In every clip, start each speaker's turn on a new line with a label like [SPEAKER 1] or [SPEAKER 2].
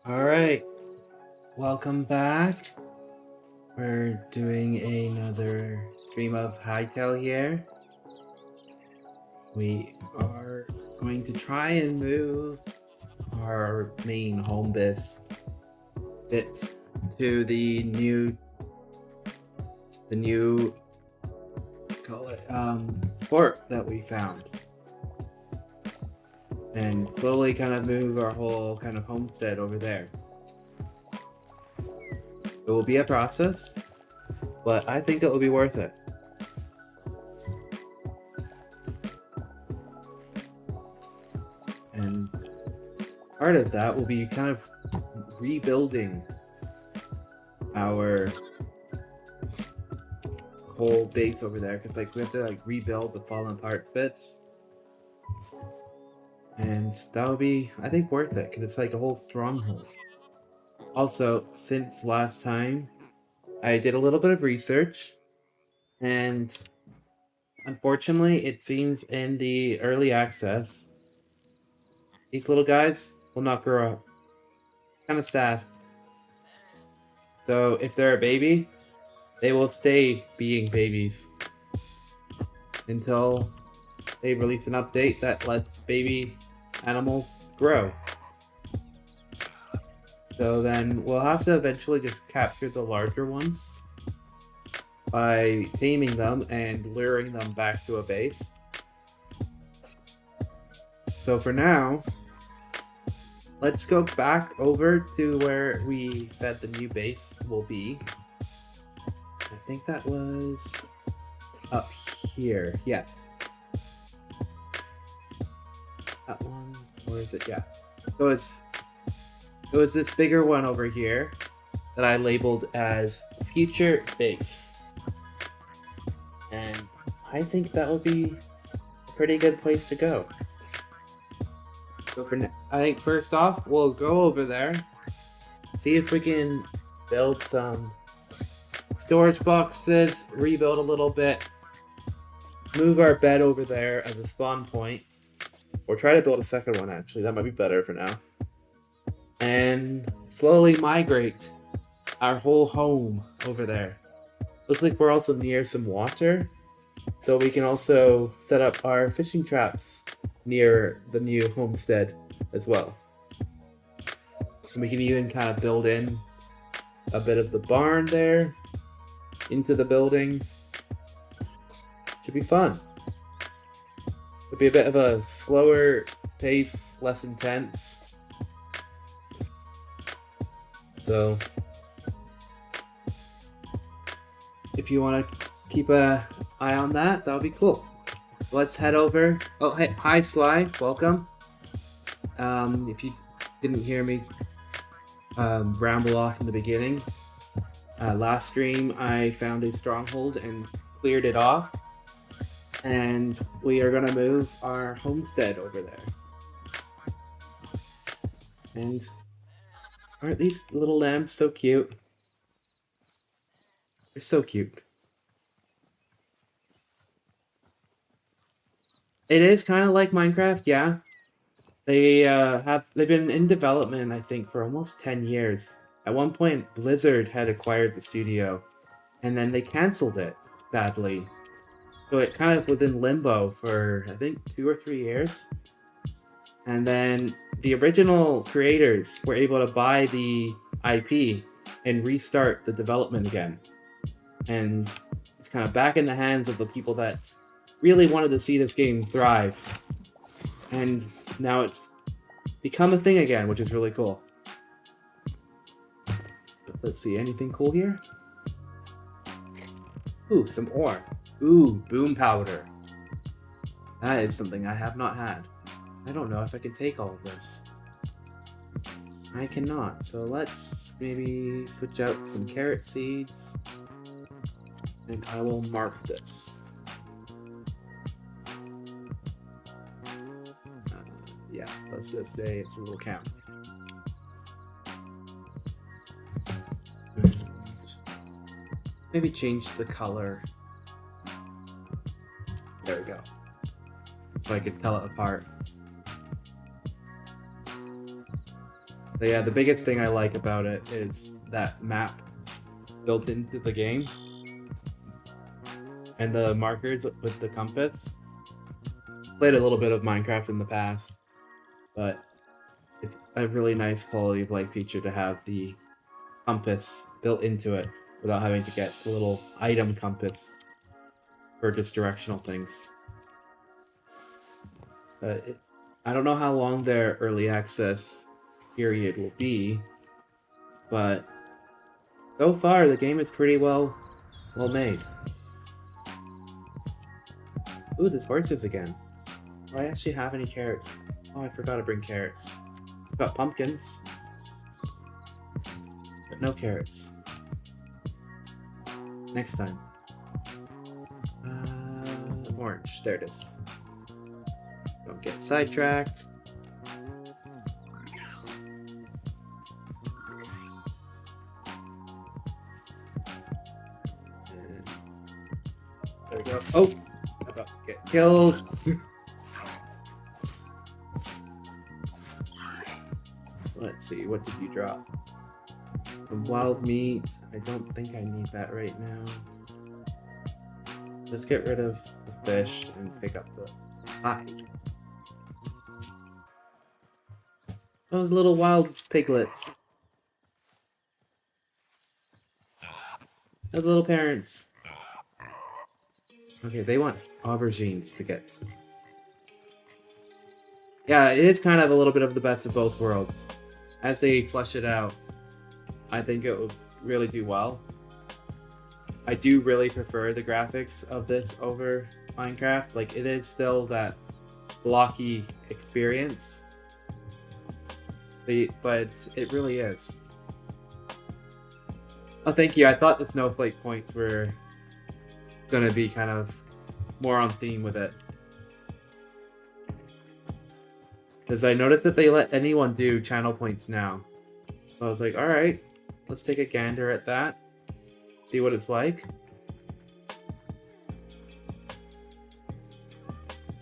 [SPEAKER 1] Alright, welcome back. We're doing another stream of Hytale here. We are going to try and move our main home bits to the new fort that we found. And slowly kind of move our whole kind of homestead over there. It will be a process, but I think it will be worth it. And part of that will be kind of rebuilding our whole base over there, because we have to rebuild the fallen apart bits. And that would be, I think, worth it, because it's like a whole stronghold. Also, since last time, I did a little bit of research, and unfortunately, it seems in the early access, these little guys will not grow up. Kind of sad. So if they're a baby, they will stay being babies until they release an update that lets baby animals grow. So then we'll have to eventually just capture the larger ones by taming them and luring them back to a base. So for now, let's go back over to where we said the new base will be. I think that was up here. Yes. That one. Or is it? Yeah. So it was this bigger one over here that I labeled as future base. And I think that would be a pretty good place to go. So for now, I think first off, we'll go over there, see if we can build some storage boxes, rebuild a little bit, move our bed over there as a spawn point, or try to build a second one actually, that might be better for now, and slowly migrate our whole home over there. Looks like we're also near some water, so we can also set up our fishing traps near the new homestead as well. And we can even kind of build in a bit of the barn there into the building. Should be fun. It'll be a bit of a slower pace, less intense. So if you want to keep an eye on that, that would be cool. Let's head over. Oh, hey, hi Sly, welcome. If you didn't hear me ramble off in the beginning, last stream I found a stronghold and cleared it off, and we are gonna move our homestead over there. And aren't these little lambs so cute? They're so cute. It is kind of like Minecraft, yeah. They've been in development, I think, for almost 10 years. At one point, Blizzard had acquired the studio, and then they canceled it, sadly. So it kind of was in limbo for, I think, 2 or 3 years. And then the original creators were able to buy the IP and restart the development again. And it's kind of back in the hands of the people that really wanted to see this game thrive. And now it's become a thing again, which is really cool. Let's see, anything cool here? Ooh, some ore. Ooh, boom powder. That is something I have not had. I don't know if I can take all of this. I cannot, so let's maybe switch out some carrot seeds. And I will mark this. Yeah, let's just say it's a little count. And maybe change the color. There we go. So I could tell it apart. But yeah, the biggest thing I like about it is that map built into the game. And the markers with the compass. Played a little bit of Minecraft in the past, but it's a really nice quality of life feature to have the compass built into it without having to get the little item compass for just directional things. But I don't know how long their early access period will be, but so far the game is pretty well made. Ooh, there's horses again. Do I actually have any carrots? Oh, I forgot to bring carrots. I've got pumpkins, but no carrots. Next time. Orange. There it is. Don't get sidetracked. And there we go. Oh! I'm about to get killed. Let's see, what did you drop? Some wild meat. I don't think I need that right now. Let's get rid of the fish and pick up the hide. Those little wild piglets. Those little parents. Okay, they want aubergines to get. Yeah, it is kind of a little bit of the best of both worlds. As they flesh it out, I think it will really do well. I do really prefer the graphics of this over Minecraft. Like, it is still that blocky experience, but it really is. Oh, thank you. I thought the snowflake points were gonna be kind of more on theme with it. Because I noticed that they let anyone do channel points now. So I was like, alright, let's take a gander at that. See what it's like.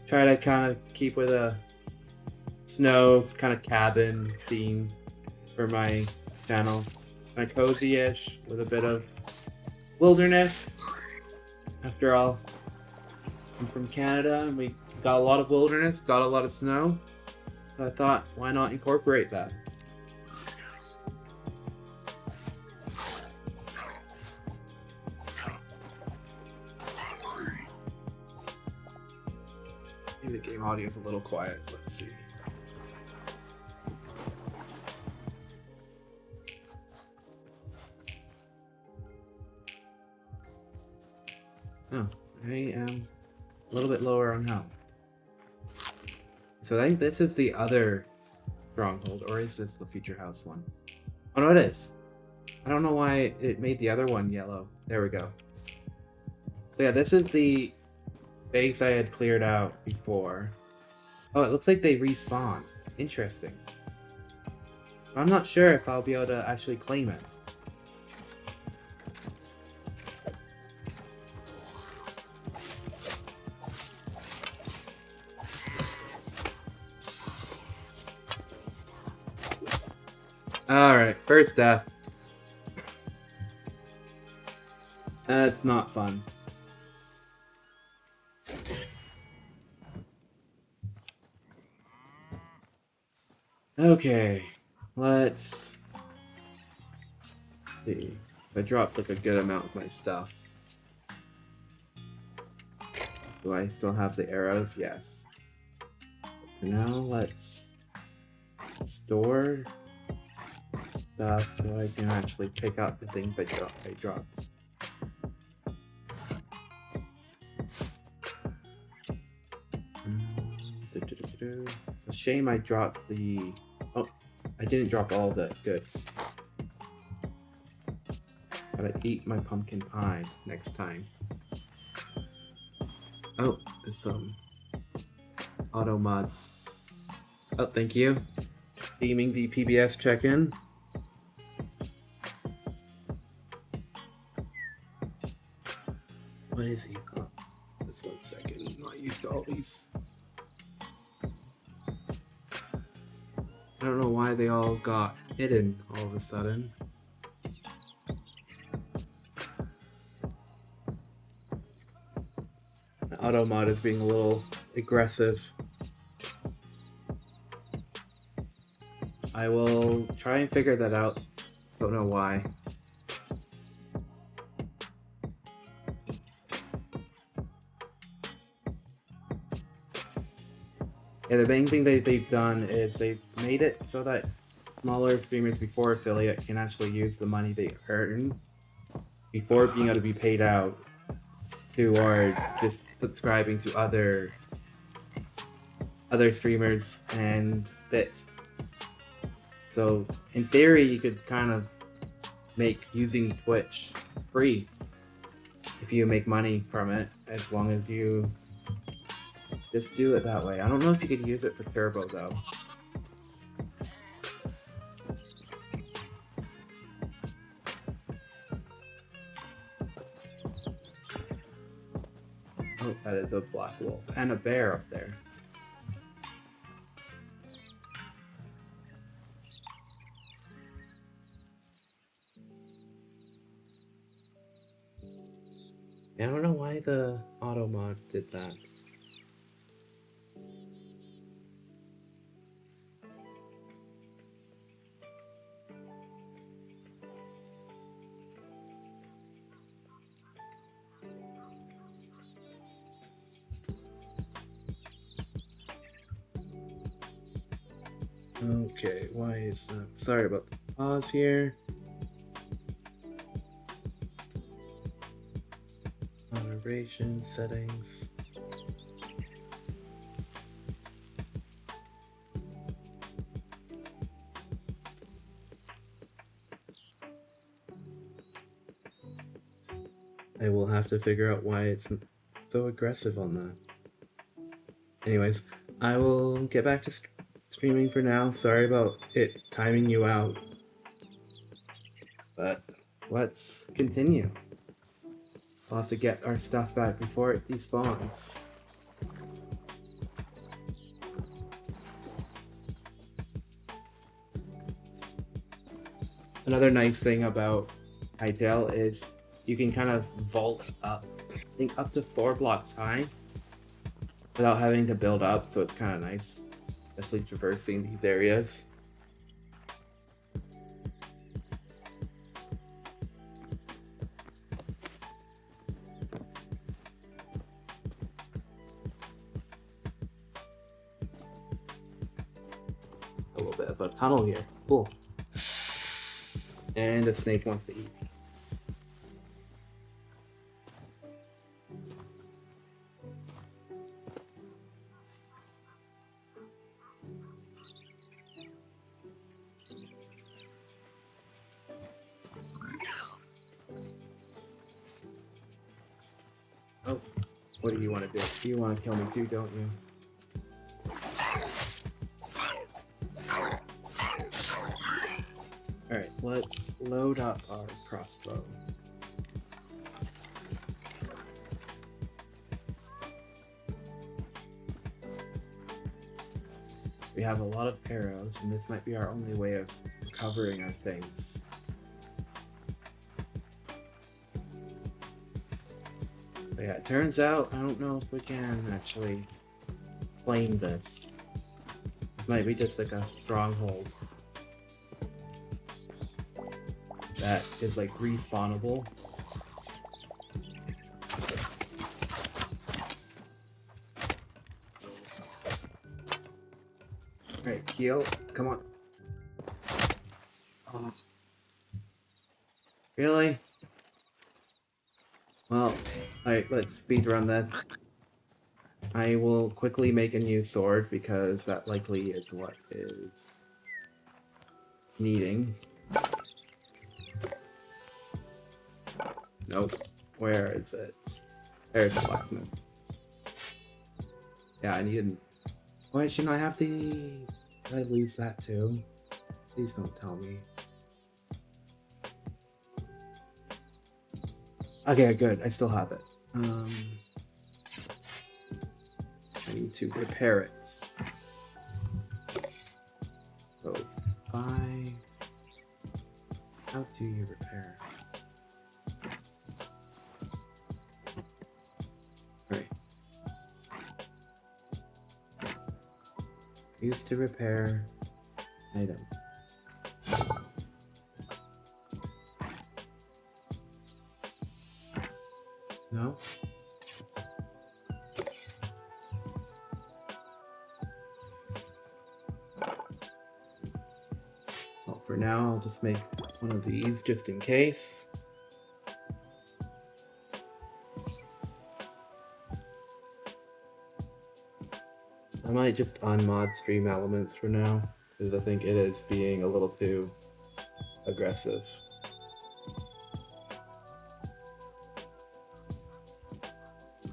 [SPEAKER 1] Try to kind of keep with a snow kind of cabin theme for my channel. Kind of cozy-ish with a bit of wilderness. After all, I'm from Canada and we got a lot of wilderness, got a lot of snow. So I thought, why not incorporate that? Maybe the game audio is a little quiet. Let's see. Oh, I am a little bit lower on health. So I think this is the other Stronghold, or is this the Future House one? Oh no, it is. I don't know why it made the other one yellow. There we go. So yeah, this is the base I had cleared out before. Oh, it looks like they respawn. Interesting. I'm not sure if I'll be able to actually claim it. Alright, first death. That's not fun. Okay, let's see. I dropped like a good amount of my stuff. Do I still have the arrows? Yes. For now, let's store stuff so I can actually pick up the things I dropped. It's a shame I dropped the... Oh, I didn't drop all of it. Good. Gotta eat my pumpkin pie next time. Oh, there's some AutoMods. Oh, thank you. Theming the PBS check-in. What is he? Oh, just 1 second. I'm not used to all these. I don't know why they all got hidden all of a sudden. AutoMod is being a little aggressive. I will try and figure that out. Don't know why. Yeah, the main thing they've done is they've made it so that smaller streamers before affiliate can actually use the money they earn before being able to be paid out towards just subscribing to other streamers and bits. So in theory, you could kind of make using Twitch free if you make money from it, as long as you just do it that way. I don't know if you could use it for Turbo though. Oh, that is a black wolf and a bear up there. I don't know why the AutoMod did that. Okay, why is that? Sorry about the pause here. Moderation settings. I will have to figure out why it's so aggressive on that. Anyways, I will get back to streaming for now. Sorry about it timing you out. But let's continue. We'll have to get our stuff back before it despawns. Another nice thing about Hytale is you can kind of vault up, I think up to 4 blocks high without having to build up, so it's kind of nice, especially traversing these areas. A little bit of a tunnel here. Cool. And the snake wants to eat. Oh, what do you want to do? You want to kill me too, don't you? Alright, let's load up our crossbow. We have a lot of arrows, and this might be our only way of recovering our things. But yeah, it turns out I don't know if we can actually claim this. This might be just like a stronghold that is like respawnable. Alright, Keel, come on. Oh. Really? Well, alright, let's speedrun this. I will quickly make a new sword because that likely is what is needing. Nope. Where is it? There's the blacksmith. Yeah, I needed. Why shouldn't I have the? Did I lose that too? Please don't tell me. Okay, good. I still have it. I need to repair it. So 5. How do you repair? Alright. Use to repair item. No? Well, for now, I'll just make one of these just in case. I might just unmod StreamElements for now, because I think it is being a little too aggressive.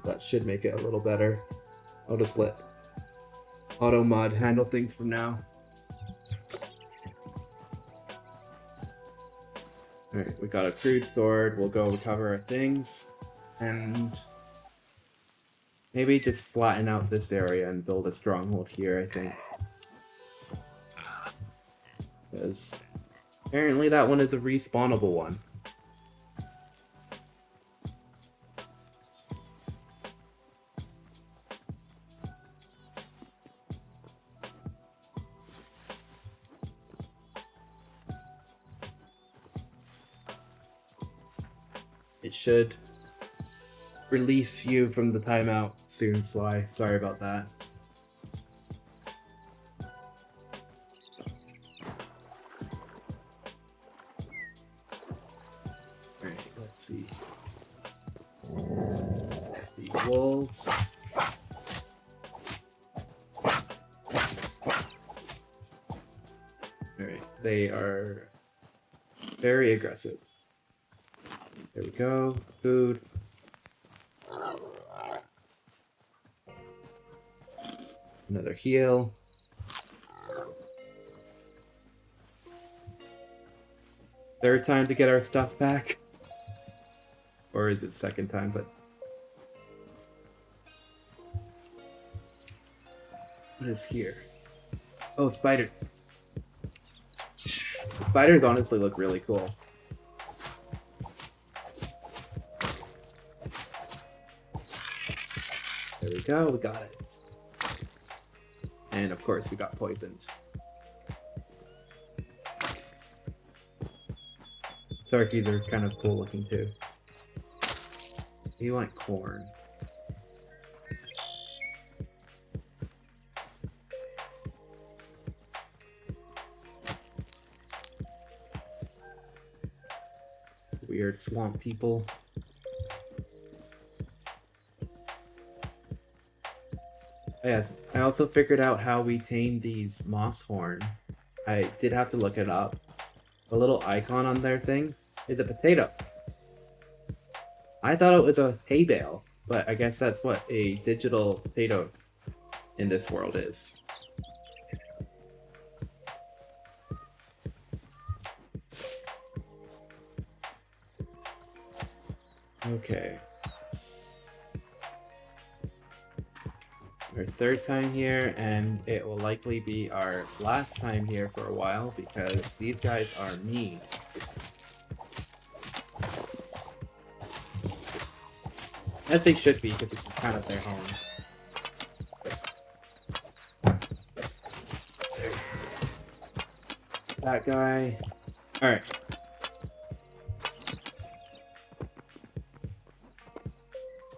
[SPEAKER 1] That should make it a little better. I'll just let AutoMod handle things from now. Alright, we got a crude sword. We'll go recover our things. And maybe just flatten out this area and build a stronghold here, I think. Because apparently that one is a respawnable one. It should release you from the timeout soon, Sly. Sorry about that. Alright, let's see. The wolves. Alright, they are very aggressive. There we go. Food. Another heal. Third time to get our stuff back. Or is it second time, but... What is here? Oh, spider. Spiders honestly look really cool. There we go, we got it. And of course we got poisoned. Turkeys are kind of cool looking too. You want corn. Weird swamp people. Yes, I also figured out how we tame these moss horn. I did have to look it up. The little icon on their thing is a potato. I thought it was a hay bale, but I guess that's what a digital potato in this world is. Okay. Our third time here, and it will likely be our last time here for a while because these guys are mean. As they should be, because this is kind of their home. That guy. Alright.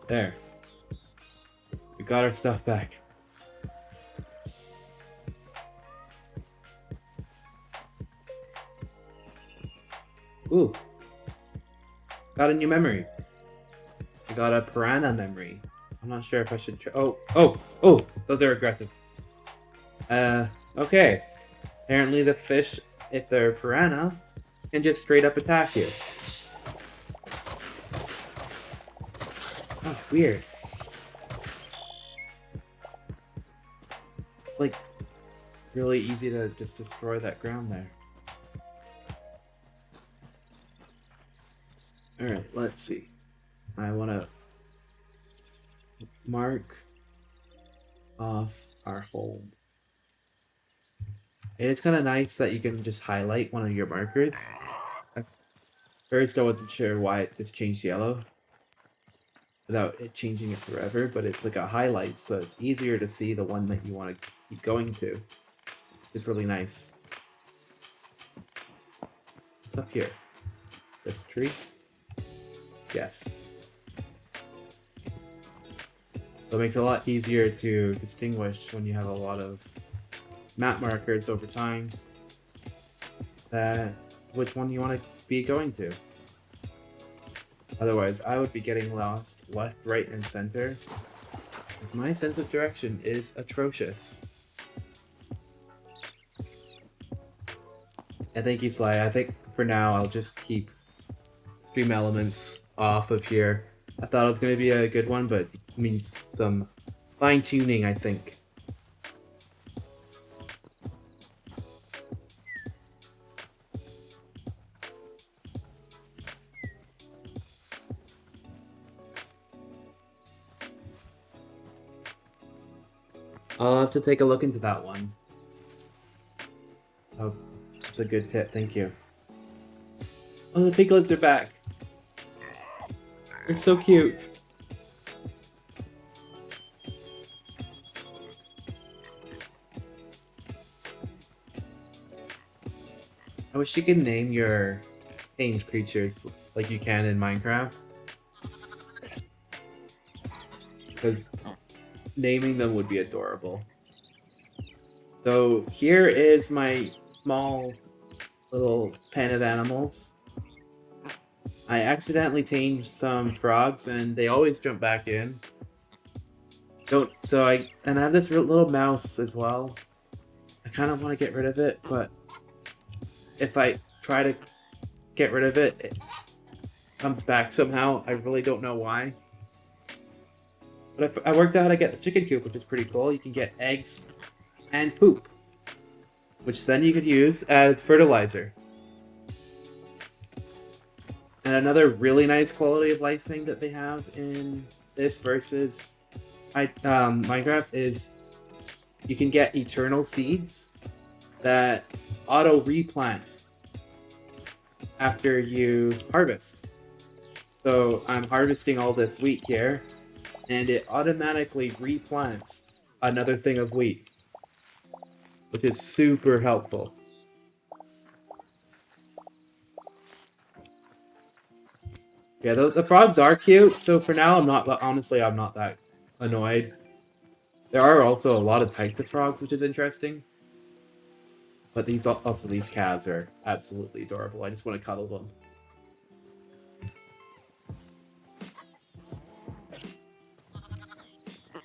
[SPEAKER 1] There. We got our stuff back. Ooh. Got a new memory. I got a piranha memory. I'm not sure if I should try. Oh, those are aggressive. Okay. Apparently the fish, if they're piranha, can just straight up attack you. Oh, weird. Like, really easy to just destroy that ground there. Alright, let's see. I want to mark off our home. And it's kind of nice that you can just highlight one of your markers. First, I wasn't sure why it just changed yellow without it changing it forever, but it's like a highlight, so it's easier to see the one that you want to keep going to. It's really nice. What's up here? This tree? Yes. So it makes it a lot easier to distinguish when you have a lot of map markers over time that which one you want to be going to. Otherwise, I would be getting lost left, right, and center. My sense of direction is atrocious. And thank you, Sly. I think for now I'll just keep StreamElements off of here. I thought it was going to be a good one, but it means some fine-tuning, I think. I'll have to take a look into that one. Oh, that's a good tip, thank you. Oh, the piglets are back. They're so cute. I wish you could name your tamed creatures like you can in Minecraft. Because naming them would be adorable. So here is my small little pen of animals. I accidentally tamed some frogs and they always jump back in. I have this little mouse as well. I kind of want to get rid of it, but if I try to get rid of it, it comes back somehow. I really don't know why. But I worked out how to get the chicken coop, which is pretty cool. You can get eggs and poop, which then you could use as fertilizer. And another really nice quality of life thing that they have in this versus Minecraft is you can get eternal seeds that auto-replant after you harvest. So I'm harvesting all this wheat here, and it automatically replants another thing of wheat, which is super helpful. Yeah, the frogs are cute, so for now I'm not that annoyed. There are also a lot of types of frogs, which is interesting. But these calves are absolutely adorable. I just want to cuddle them.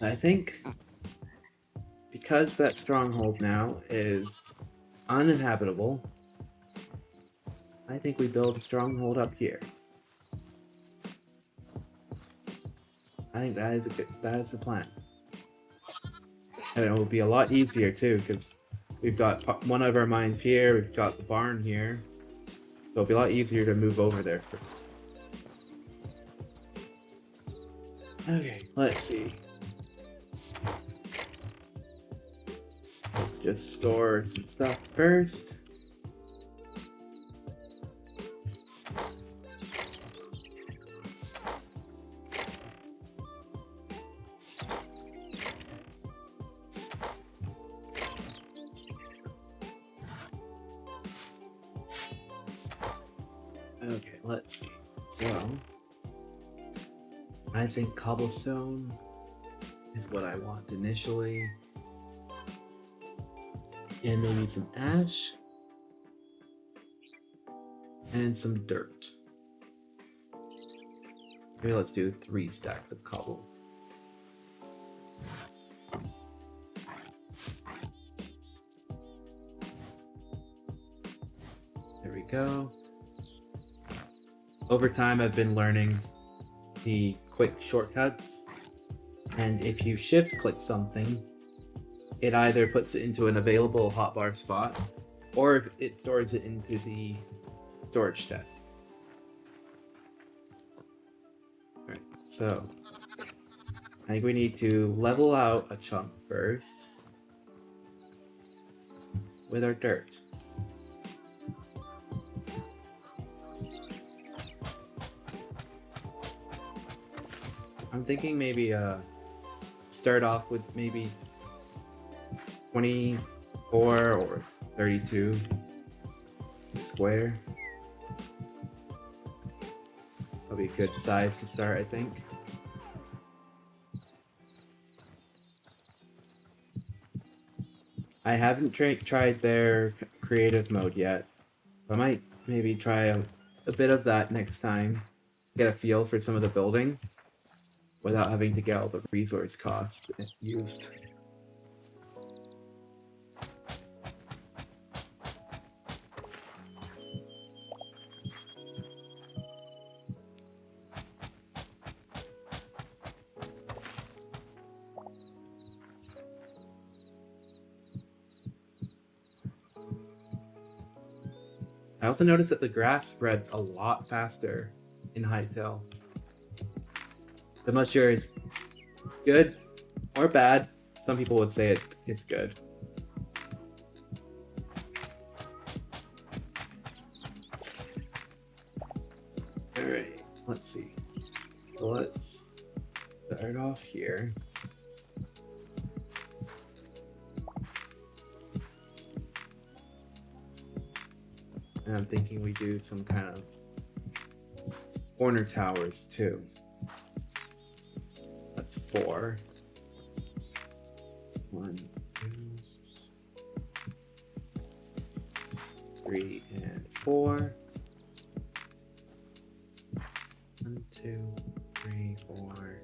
[SPEAKER 1] I think because that stronghold now is uninhabitable, I think we build a stronghold up here. I think that is the plan. And it will be a lot easier too, because we've got one of our mines here, we've got the barn here. So it'll be a lot easier to move over there first. Okay, let's see. Let's just store some stuff first. Okay, let's see. So, I think cobblestone is what I want initially. And maybe some ash. And some dirt. Maybe let's do 3 stacks of cobble. There we go. Over time, I've been learning the quick shortcuts, and if you shift click something, it either puts it into an available hotbar spot, or it stores it into the storage chest. Alright, so I think we need to level out a chunk first with our dirt. I'm thinking maybe start off with maybe 24 or 32 square. Probably a good size to start, I think. I haven't tried their creative mode yet. I might maybe try a bit of that next time. Get a feel for some of the building without having to get all the resource cost used. I also noticed that the grass spreads a lot faster in Hytale. I'm not sure it's good or bad. Some people would say it's good. Alright, let's see. Let's start off here. And I'm thinking we do some kind of corner towers too. That's 4. 1, 2, 3, and 4. 1, 2, 3, 4.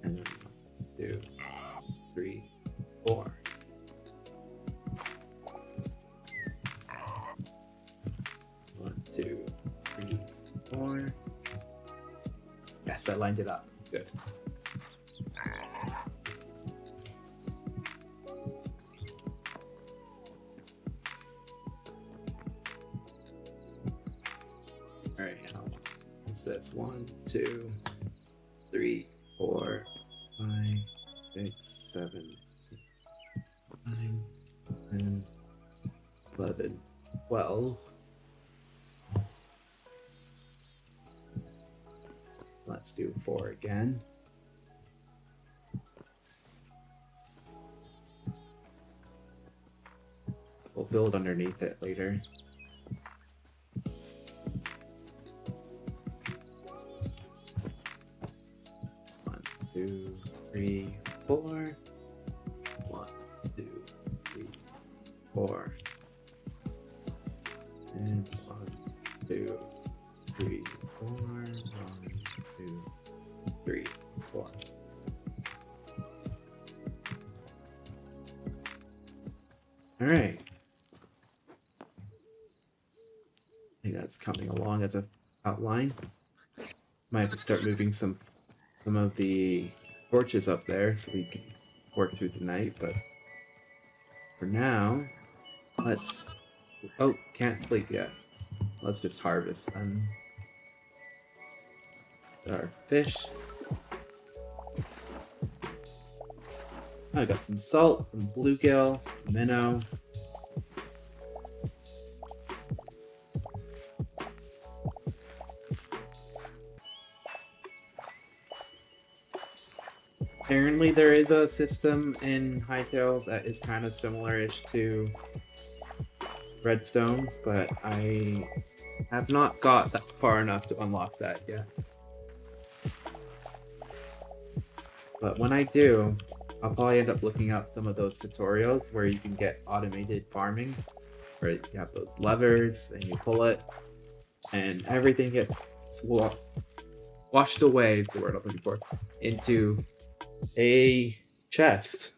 [SPEAKER 1] And 1, 2, 3, 4. Two, 3, 4. Yes, I lined it up. Good. Alright, now what's this? 1, 2, 3, 4, 5, 6, 7, 9, 10, 11, 12. Let's do 4 again. We'll build underneath it later. One, 2, 3, 4. 1, 2, 3, 4. And 1, 2, 3, 4. 1, 2, 3, 4. All right. I think that's coming along as an outline. Might have to start moving some of the torches up there so we can work through the night, but for now, let's... Oh, can't sleep yet. Let's just harvest them. Our fish. I got some salt, some bluegill, minnow. Apparently there is a system in Hytale that is kind of similar-ish to Redstone, but I have not got that far enough to unlock that yet. But when I do, I'll probably end up looking up some of those tutorials where you can get automated farming, where you have those levers and you pull it, and everything gets washed away, is the word I'm looking for, into a chest.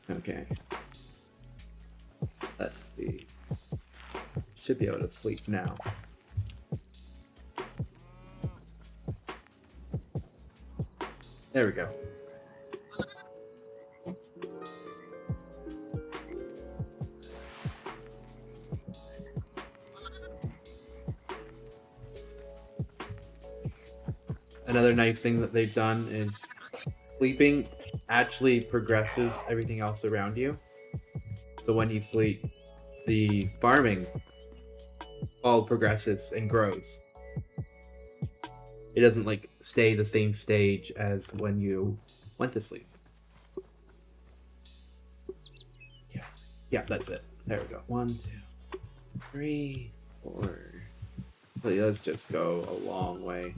[SPEAKER 1] Okay. Let's see. Should be able to sleep now. There we go. Another nice thing that they've done is sleeping actually progresses everything else around you. So when you sleep, the farming all progresses and grows. It doesn't like stay the same stage as when you went to sleep. Yeah, that's it. There we go. 1, 2, 3, 4. Let's just go a long way.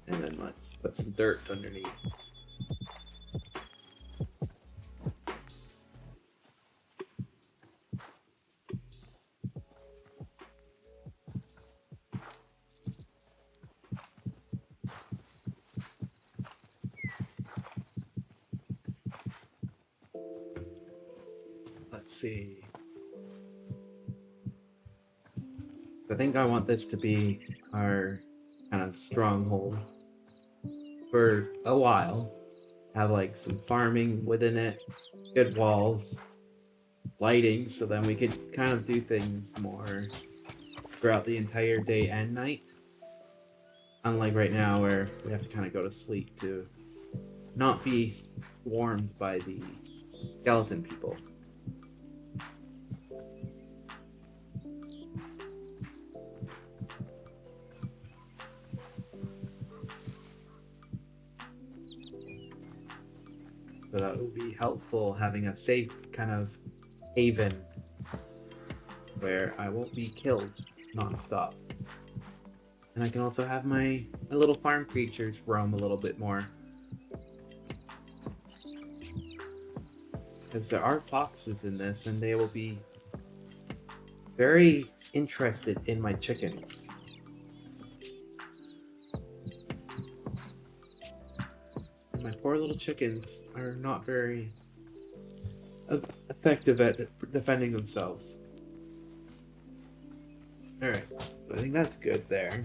[SPEAKER 1] And then let's put some dirt underneath. Let's see. I think I want this to be our kind of stronghold for a while. Have like some farming within it, good walls, lighting, so then we could kind of do things more throughout the entire day and night. Unlike right now where we have to kind of go to sleep to not be warmed by the skeleton people. So that would be helpful, having a safe kind of haven where I won't be killed non-stop. And I can also have my little farm creatures roam a little bit more. Because there are foxes in this, and they will be very interested in my chickens. My poor little chickens are not very effective at defending themselves. Alright, I think that's good there.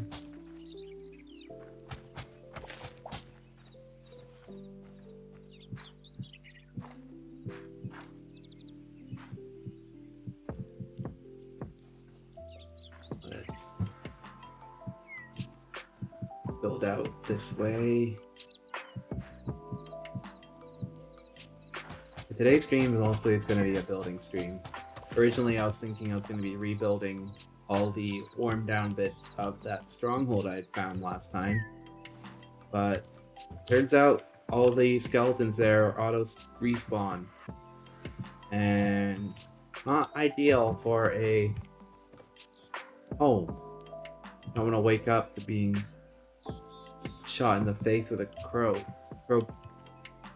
[SPEAKER 1] Let's build out this way. Today's stream is also going to be a building stream. Originally I was thinking I was going to be rebuilding all the warm down bits of that stronghold I had found last time. But turns out all the skeletons there are auto respawn. And not ideal for a home. I don't want to wake up to being shot in the face with a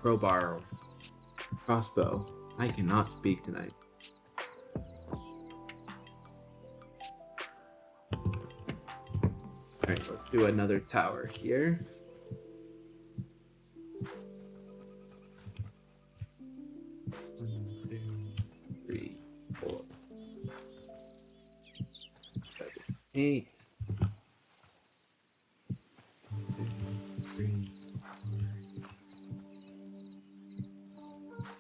[SPEAKER 1] crowbar. Crossbow. I cannot speak tonight. Alright, let's do another tower here. One, 2, 3, 4, 7, 8. 1, 2, 3,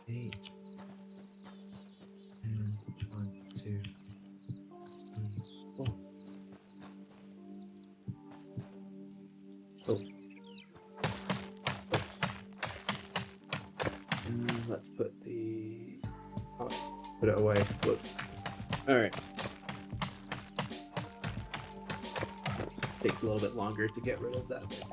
[SPEAKER 1] 8. And 1, 2, 3, 4. Oh. Oops. And let's put the... Oh, put it away. Whoops. Alright. Takes a little bit longer to get rid of that bit.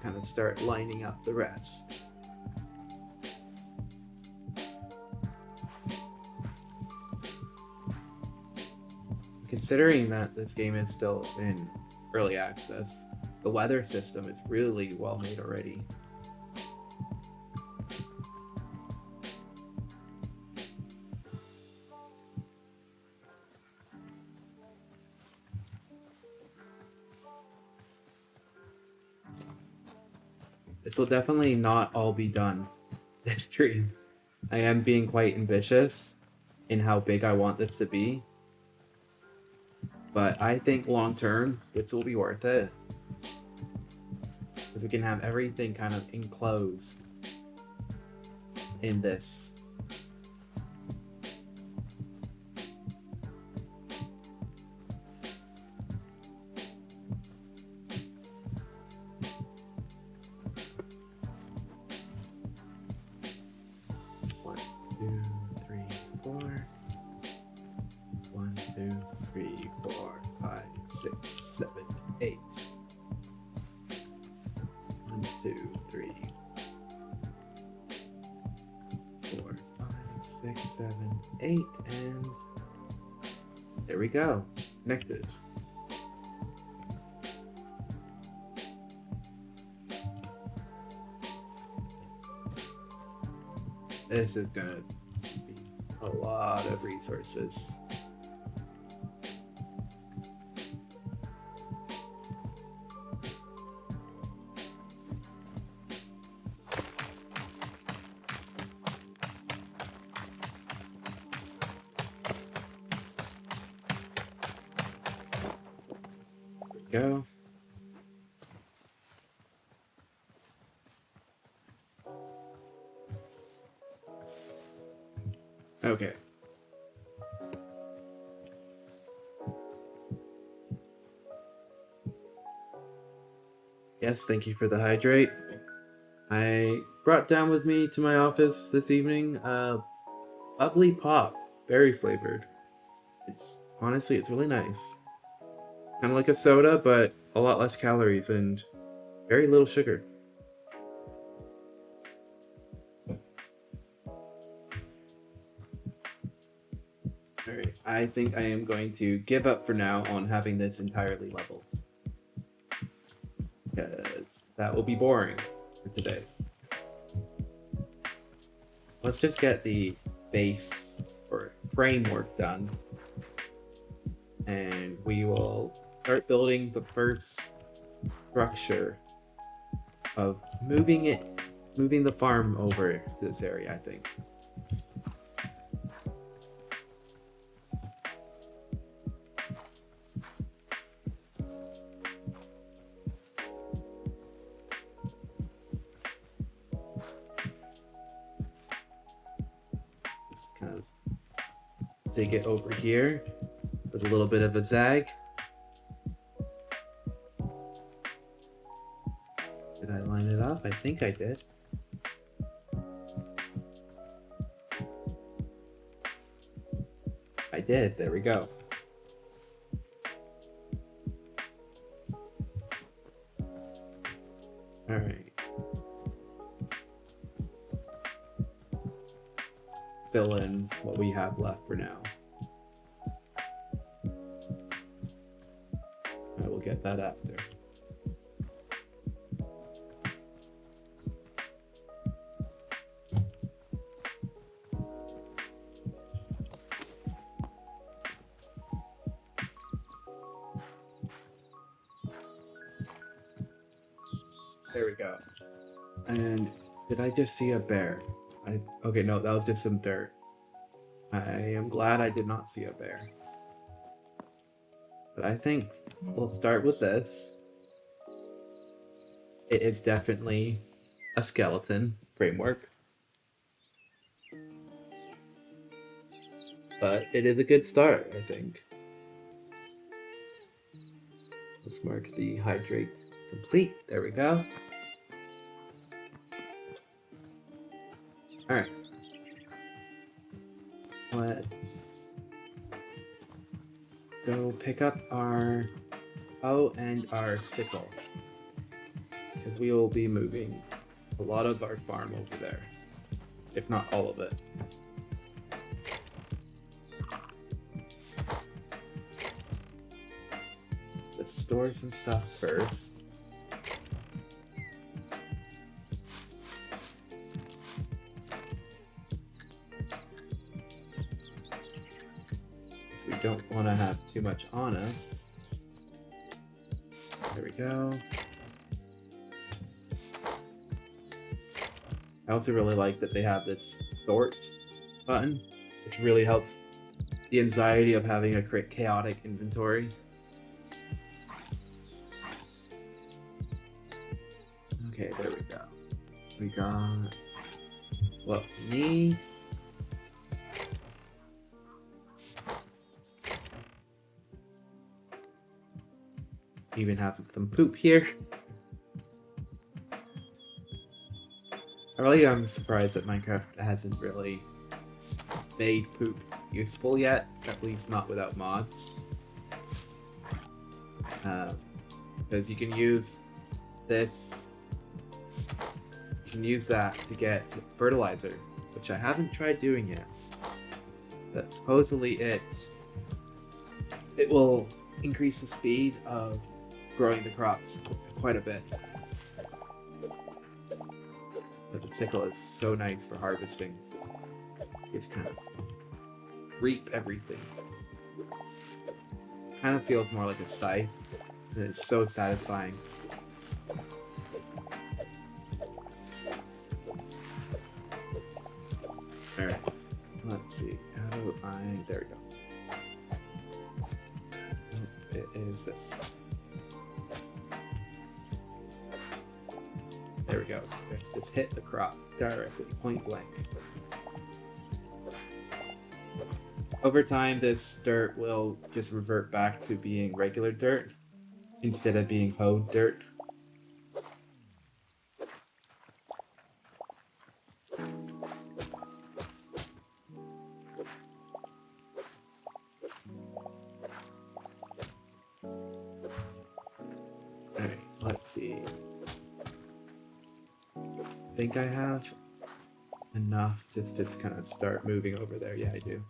[SPEAKER 1] Kind of start lining up the rest. Considering that this game is still in early access, the weather system is really well made already. This will definitely not all be done this stream. I am being quite ambitious in how big I want this to be. But I think long term, this will be worth it. because we can have everything kind of enclosed in this. And there we go, connected. This is gonna be a lot of resources. Go. Okay. Yes, thank you for the hydrate. I brought down with me to my office this evening bubbly pop, berry flavored. It's honestly, it's really nice. Kind of like a soda, but a lot less calories and very little sugar. Alright, I think I am going to give up for now on having this entirely level. Because that will be boring for today. Let's just get the base or framework done. And we will start building the first structure of moving the farm over to this area, I think. Just kind of dig it over here with a little bit of a zag. Did I line it up? I think I did. I did. There we go. All right. Fill in what we have left for now. I will get that after. There we go. And did I just see a bear? Okay, no, that was just some dirt. I am glad I did not see a bear. But I think we'll start with this. It is definitely a skeleton framework. But it is a good start, I think. Let's mark the hydrate complete. There we go. Alright. Let's go pick up our hoe and our sickle. Because we will be moving a lot of our farm over there. If not all of it. Let's store some stuff first. We don't want to have too much on us. There we go. I also really like that they have this sort button, which really helps the anxiety of having a chaotic inventory. Okay, there we go. We got what we need. Even have some poop here. I really am surprised that Minecraft hasn't really made poop useful yet, at least not without mods. Because you can use this, you can use that to get fertilizer, which I haven't tried doing yet. But supposedly it will increase the speed of growing the crops quite a bit. But the sickle is so nice for harvesting. Just kind of reap everything. Kind of feels more like a scythe, and it's so satisfying. Alright, let's see. How do I... There we go. Oh, it is this. There we go. We have to just hit the crop directly, point blank. Over time, this dirt will just revert back to being regular dirt instead of being hoed dirt. Alright, let's see. I think I have enough to just kind of start moving over there. Yeah, I do.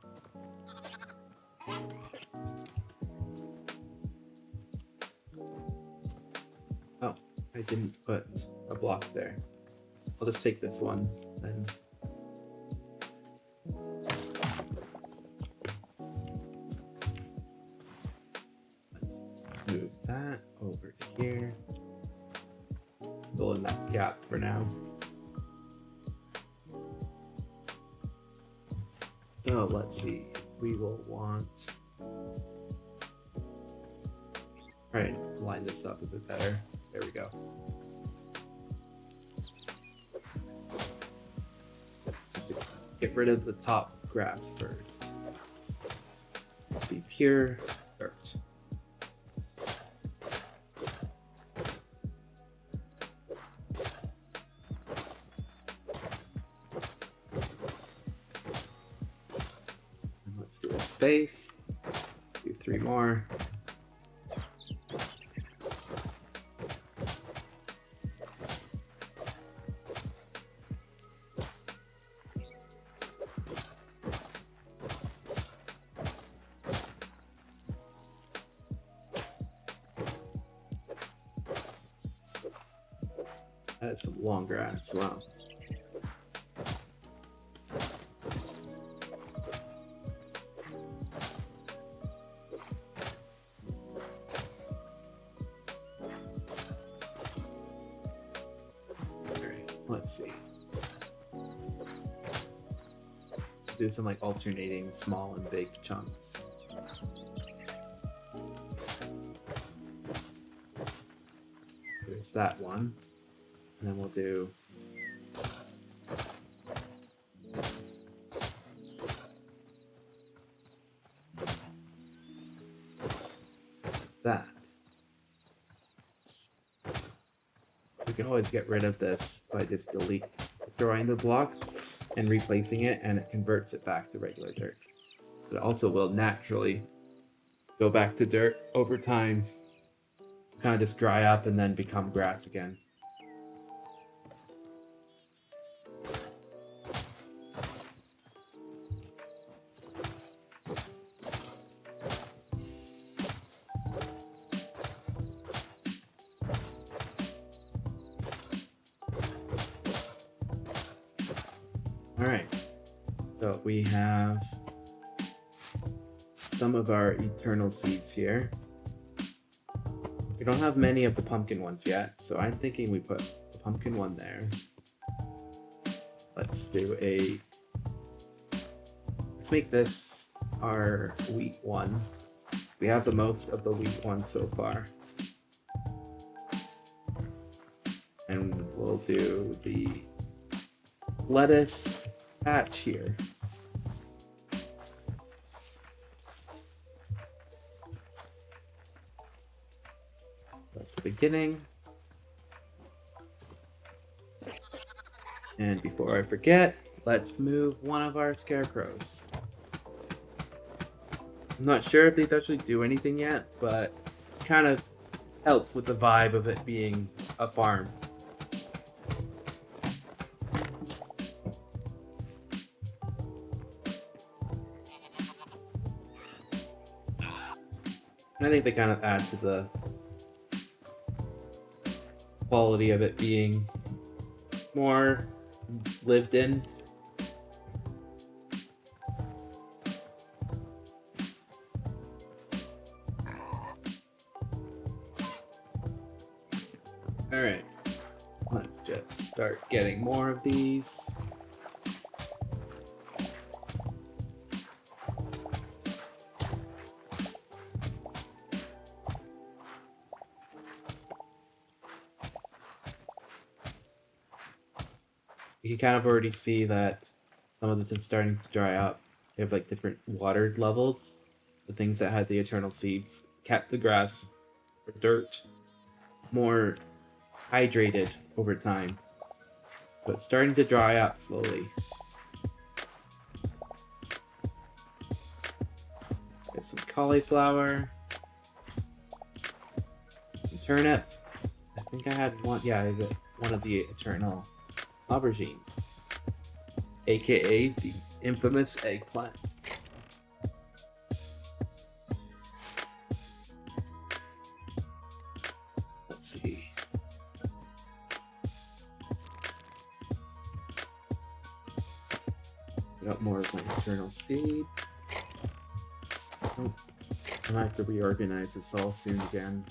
[SPEAKER 1] Oh, I didn't put a block there. I'll just take this one then. Let's move that over to here. Fill in that gap for now. So let's see. We will want. Alright, line this up a bit better. There we go. Get rid of the top grass first. Let's be pure dirt. And let's do a space. Do 3 more. That's some long grass. Wow. Alright, let's see. Do some like alternating small and big chunks. There's that one. And then we'll do that. We can always get rid of this by just destroying the block and replacing it, and it converts it back to regular dirt. But it also will naturally go back to dirt over time, kind of just dry up and then become grass again. Alright, so we have some of our eternal seeds here. We don't have many of the pumpkin ones yet, so I'm thinking we put the pumpkin one there. Let's make this our wheat one. We have the most of the wheat one so far. And we'll do the lettuce patch here. That's the beginning. And before I forget, let's move one of our scarecrows. I'm not sure if these actually do anything yet, but kind of helps with the vibe of it being a farm. I think they kind of add to the quality of it being more lived in. Alright, let's just start getting more of these. You can kind of already see that some of this is starting to dry up. They have like different water levels. The things that had the eternal seeds kept the grass or dirt more hydrated over time, but it's starting to dry up slowly. Get some cauliflower, some turnip. I think I had one. Yeah, I got one of the eternal aubergines, aka the infamous eggplant. Let's see. Got more of my eternal seed. Oh, I might have to reorganize this all soon again.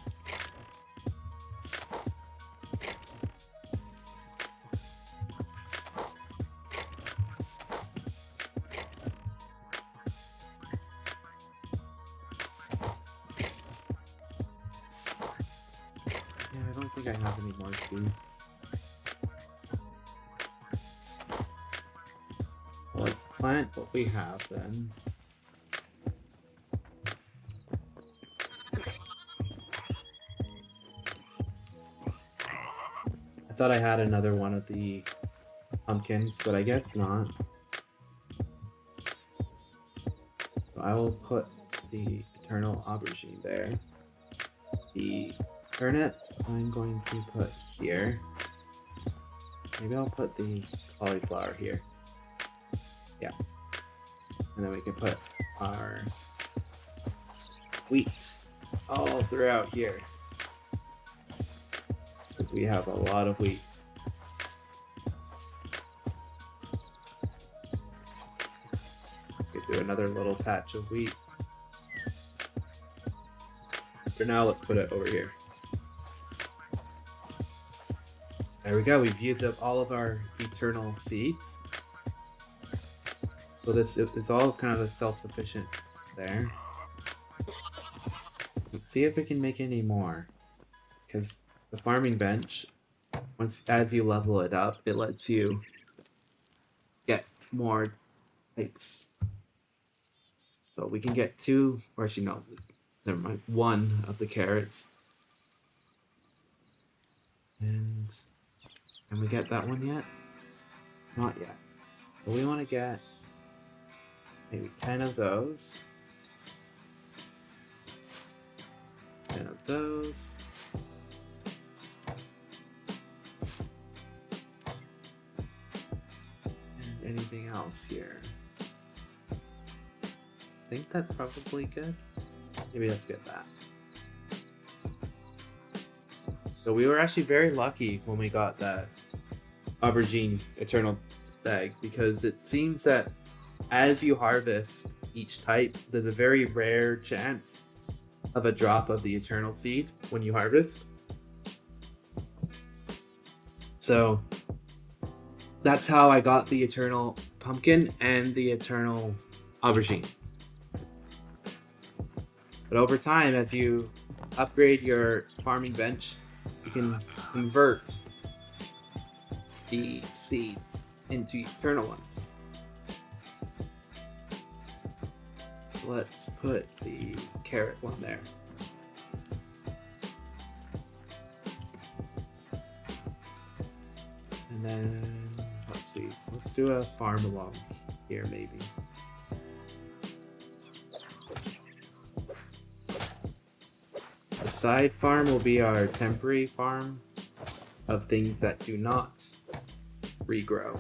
[SPEAKER 1] Yeah, I don't think I have any more seeds. Well, let's plant what we have then. I thought I had another one of the pumpkins, but I guess not. So I will put the eternal aubergine there. The turnips I'm going to put here. Maybe I'll put the cauliflower here. Yeah. And then we can put our wheat all throughout here, because we have a lot of wheat. We could do another little patch of wheat. For now, let's put it over here. There we go, we've used up all of our eternal seeds. So this is all kind of a self-sufficient there. Let's see if we can make any more. Because the farming bench, as you level it up, it lets you get more types. So we can get two, or actually no, never mind, one of the carrots. And can we get that one yet? Not yet. But we want to get maybe 10 of those. 10 of those. And anything else here? I think that's probably good. Maybe let's get that. So we were actually very lucky when we got that aubergine eternal bag, because it seems that as you harvest each type, there's a very rare chance of a drop of the eternal seed when you harvest. So that's how I got the eternal pumpkin and the eternal aubergine. But over time, as you upgrade your farming bench, you can convert the seed into eternal ones. Let's put the carrot one there. And then, let's see, let's do a farm along here maybe. The side farm will be our temporary farm of things that do not regrow.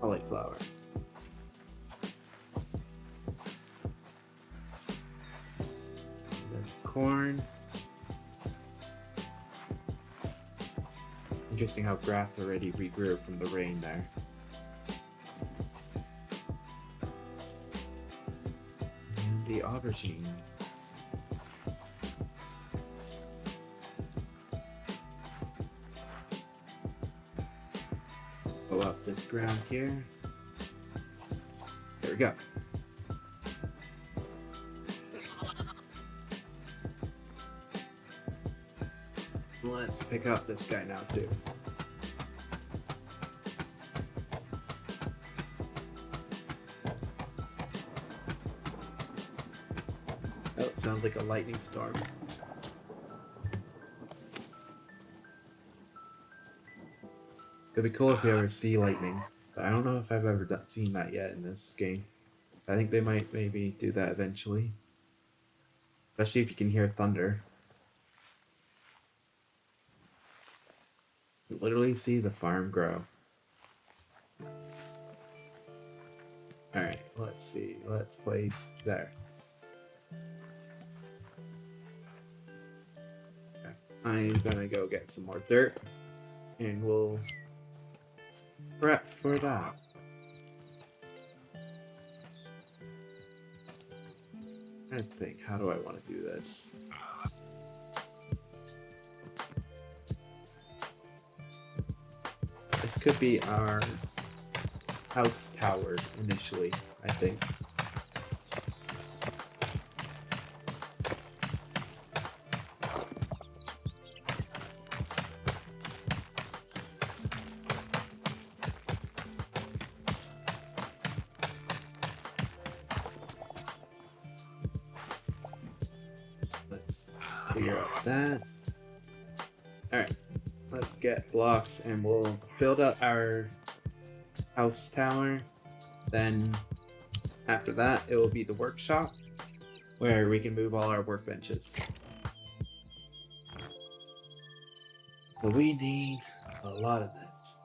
[SPEAKER 1] Cauliflower. There's corn. Interesting how grass already regrew from the rain there. And the aubergine. Go up this ground here. There we go. Let's pick up this guy now too. Oh, it sounds like a lightning storm. It'd be cool if we ever see lightning, but I don't know if I've ever seen that yet in this game. I think they might maybe do that eventually. Especially if you can hear thunder. You literally see the farm grow. Alright, let's see. Let's place there. Okay. I'm gonna go get some more dirt and we'll prep for that. I think, how do I want to do this? This could be our house tower initially, I think. Figure out that. Alright, let's get blocks and we'll build up our house tower. Then after that, it will be the workshop where we can move all our workbenches. So we need a lot of this.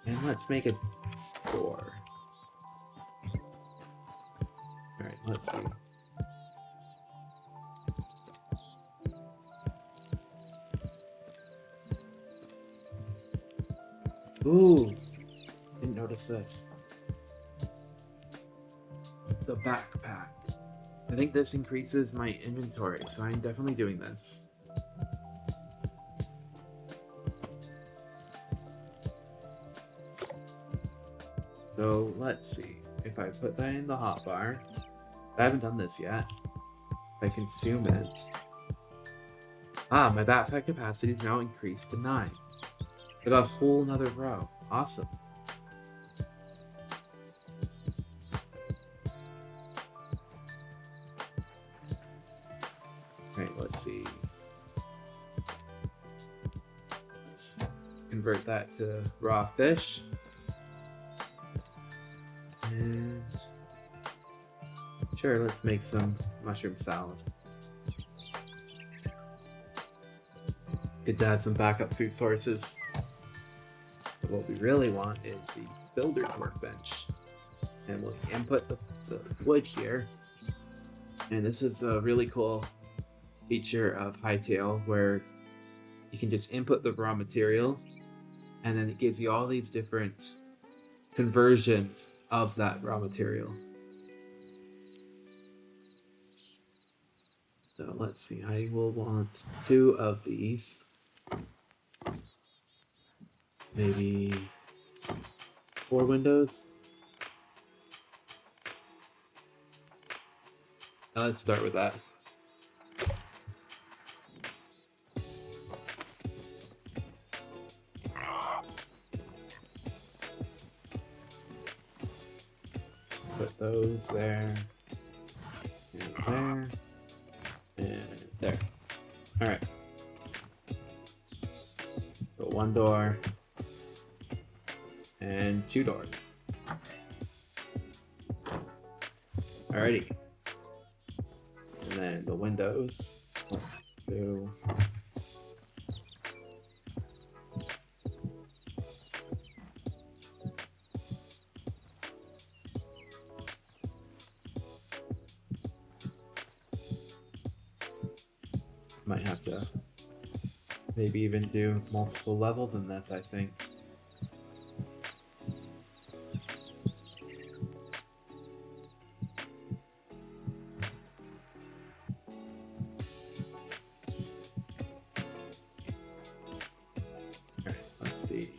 [SPEAKER 1] And let's make a door. Alright, let's see. Ooh, didn't notice this. The backpack. I think this increases my inventory, so I'm definitely doing this. So let's see. If I put that in the hotbar, I haven't done this yet. If I consume it. Ah, my backpack capacity is now increased to 9. I got a whole nother row. Awesome. Alright, let's see. Let's convert that to raw fish. And sure, let's make some mushroom salad. Good to have some backup food sources. But what we really want is the builder's workbench. And we'll input the wood here. And this is a really cool feature of Hytale where you can just input the raw materials and then it gives you all these different conversions of that raw material. So let's see, I will want 2 of these. Maybe 4 windows. Now let's start with that. Put those there, and there, and there. All right. So 1 door and 2 doors. Alrighty. And then the windows. 2. Might have to maybe even do multiple levels in this, I think. Alright, let's see.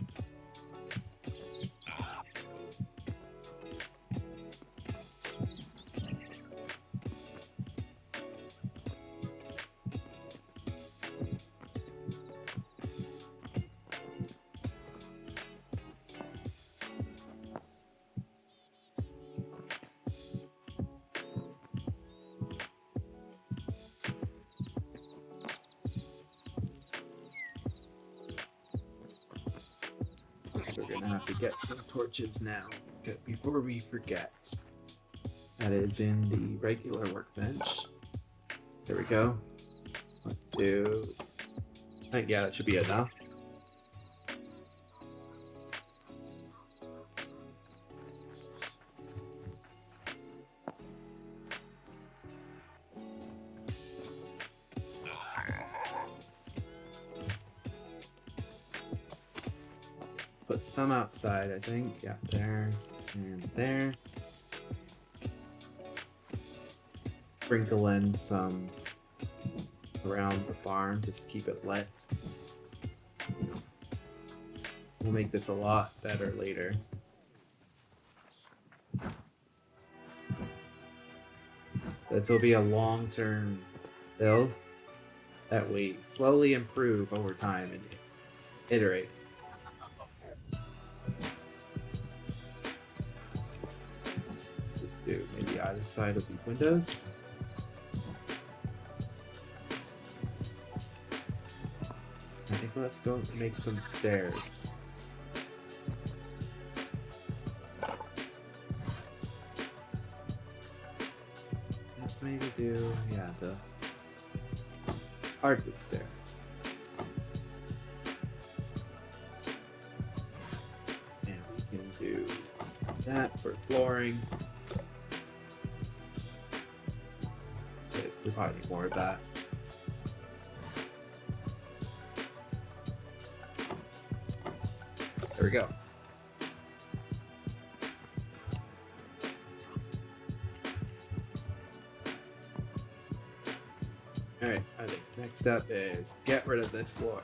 [SPEAKER 1] We're gonna have to get some torches now before we forget. That is in the regular workbench. There we go. Let's do. Yeah, that should be enough. Put some outside, I think. Yeah, there and there. Sprinkle in some around the farm just to keep it lit. We'll make this a lot better later. This will be a long-term build that we slowly improve over time and iterate. Let's do maybe either side of these windows. I think let's go make some stairs. Let's maybe do, yeah, the hardest stair. And we can do that for flooring. Okay, we probably need more of that. There we go. Alright, I think next up is get rid of this floor.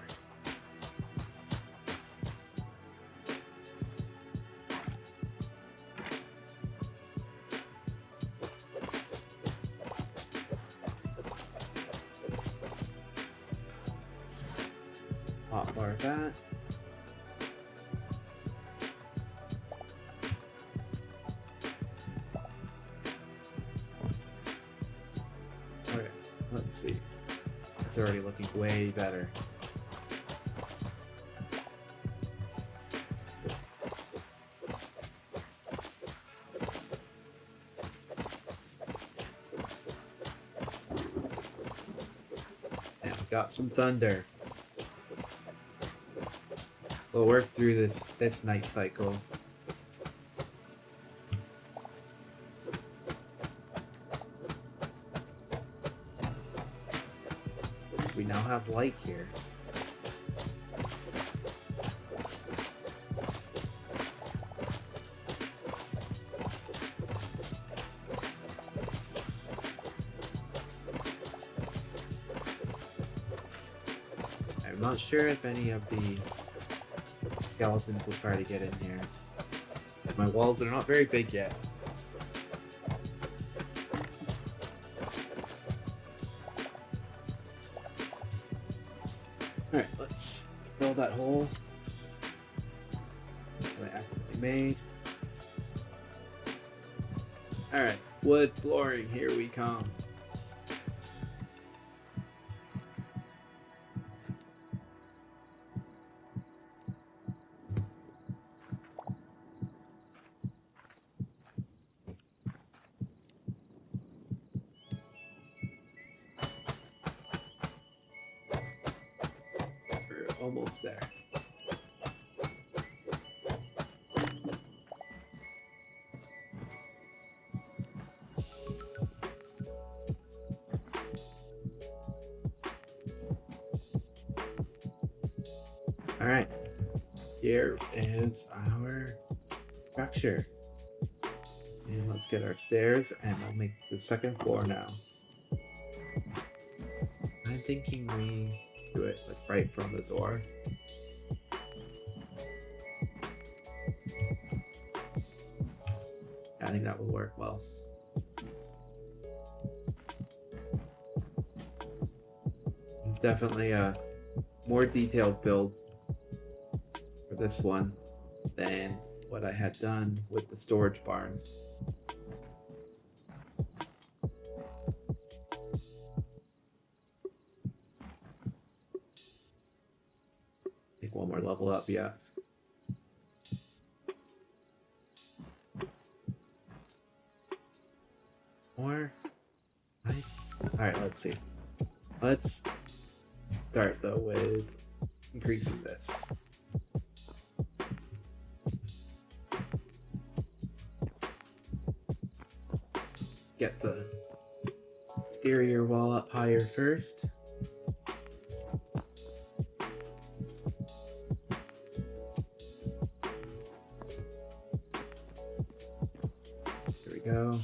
[SPEAKER 1] Hotbar that. Okay, let's see. It's already looking way better. And we got some thunder. We'll work through this night cycle. We now have light here. I'm not sure if any of the skeletons will try to get in here. My walls are not very big yet. Alright, let's fill that hole that I accidentally made. Alright, wood flooring, here we come. We're almost there. Alright, here is our structure. And let's get our stairs, and I'll make the second floor now. I'm thinking we do it like right from the door. I think that will work well. It's definitely a more detailed build for this one than what I had done with the storage barn. Take one more level up, yeah. Or, alright, let's see. Let's start though with increasing this. Get the exterior wall up higher first. There we go.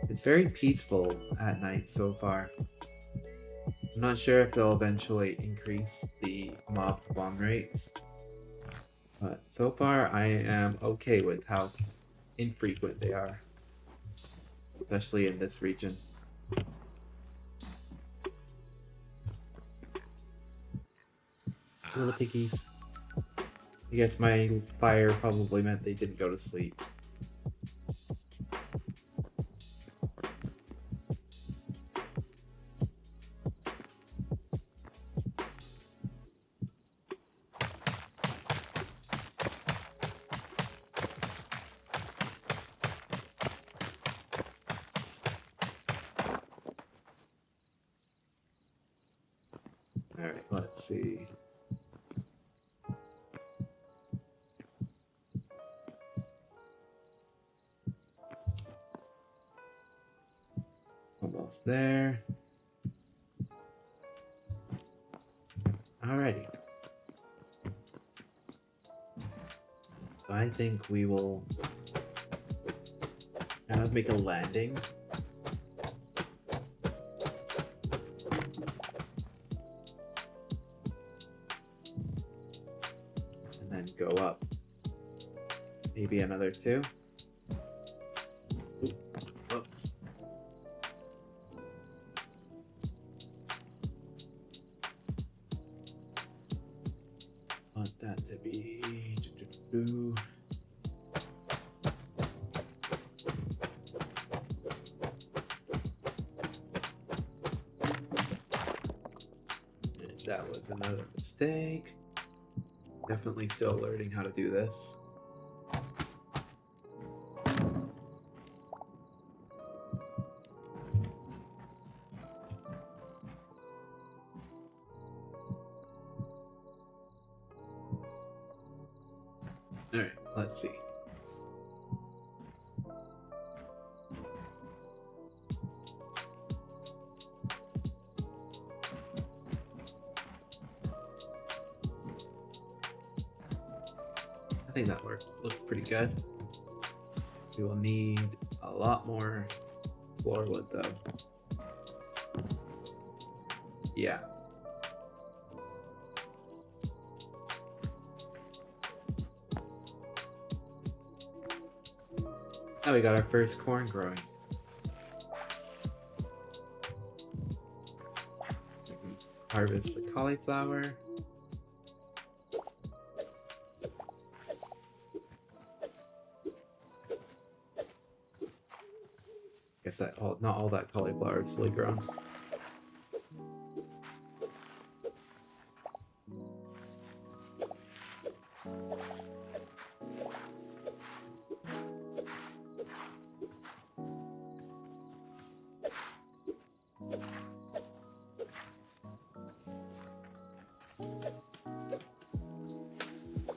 [SPEAKER 1] It's very peaceful at night so far. I'm not sure if they'll eventually increase the mob spawn rates, but so far I am okay with how infrequent they are, especially in this region. Little piggies. I guess my fire probably meant they didn't go to sleep. Alright, let's see. Almost there. Alrighty. I think we will kind of make a landing. And then go up. Maybe another two. Ooh, whoops. Want that to be and that was another mistake. Definitely still learning how to do this. Alright, let's see. I think that worked. Looks pretty good. We will need a lot more floor wood though. Yeah. Now we got our first corn growing. Harvest the cauliflower. Guess that not all that cauliflower is fully grown.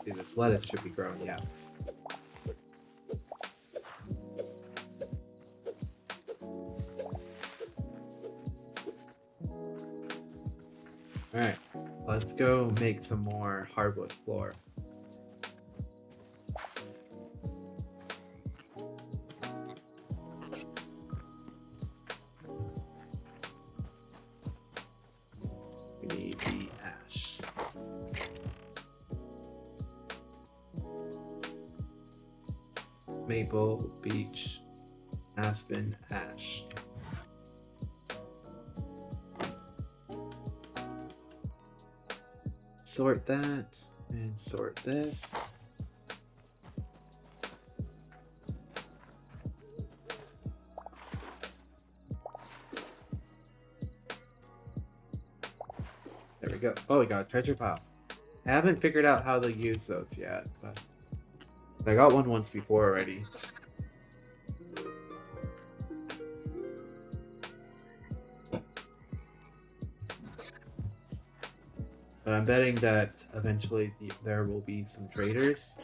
[SPEAKER 1] See, this lettuce should be grown, yeah. Alright, let's go make some more hardwood floor. We need the ash. Maple, beech, aspen, ash. Sort that and sort this. There we go. Oh, we got a treasure pile. I haven't figured out how to use those yet, but I got one once before already. But I'm betting that eventually there will be some traders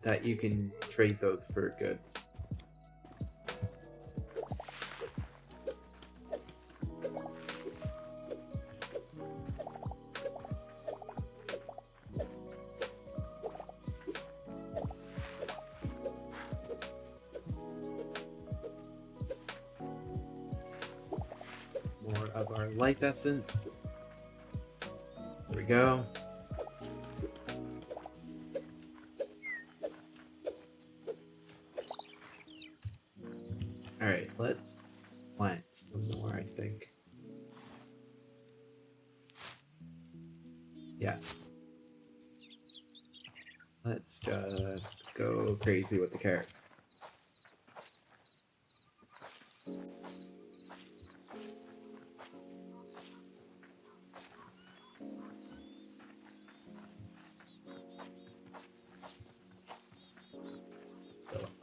[SPEAKER 1] that you can trade those for goods. More of our life essence. There we go. Alright, let's plant some more, I think. Yeah. Let's just go crazy with the carrots.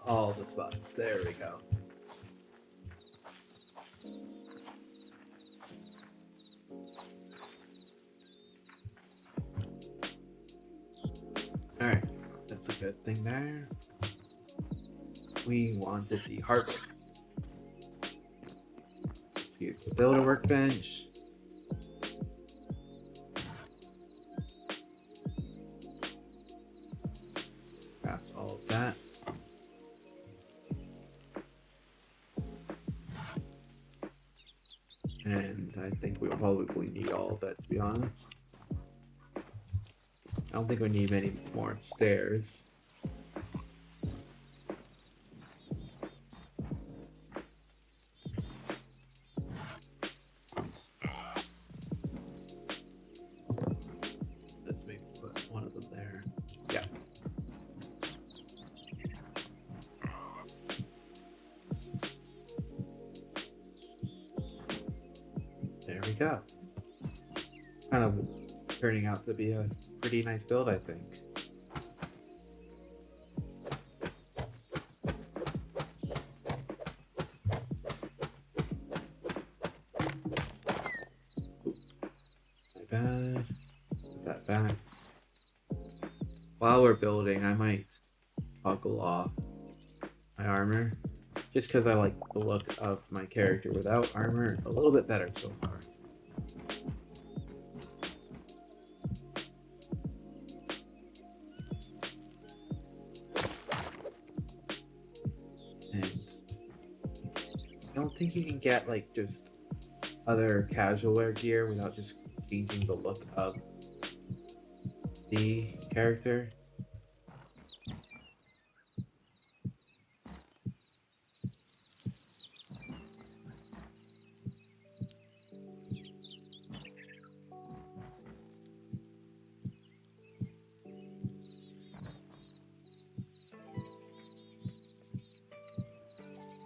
[SPEAKER 1] All the spots. There we go. Alright, that's a good thing there. We wanted the hardwood. Let's use the builder workbench. Craft all of that. And I think we'll probably need all of that, to be honest. I don't think we need many more stairs. Let's maybe put one of them there. Yeah. There we go. Kind of turning out to be a pretty nice build, I think. Ooh, my bad. Put that back. While we're building, I might toggle off my armor, just because I like the look of my character without armor a little bit better so far. And I don't think you can get like just other casual wear gear without just changing the look of the character.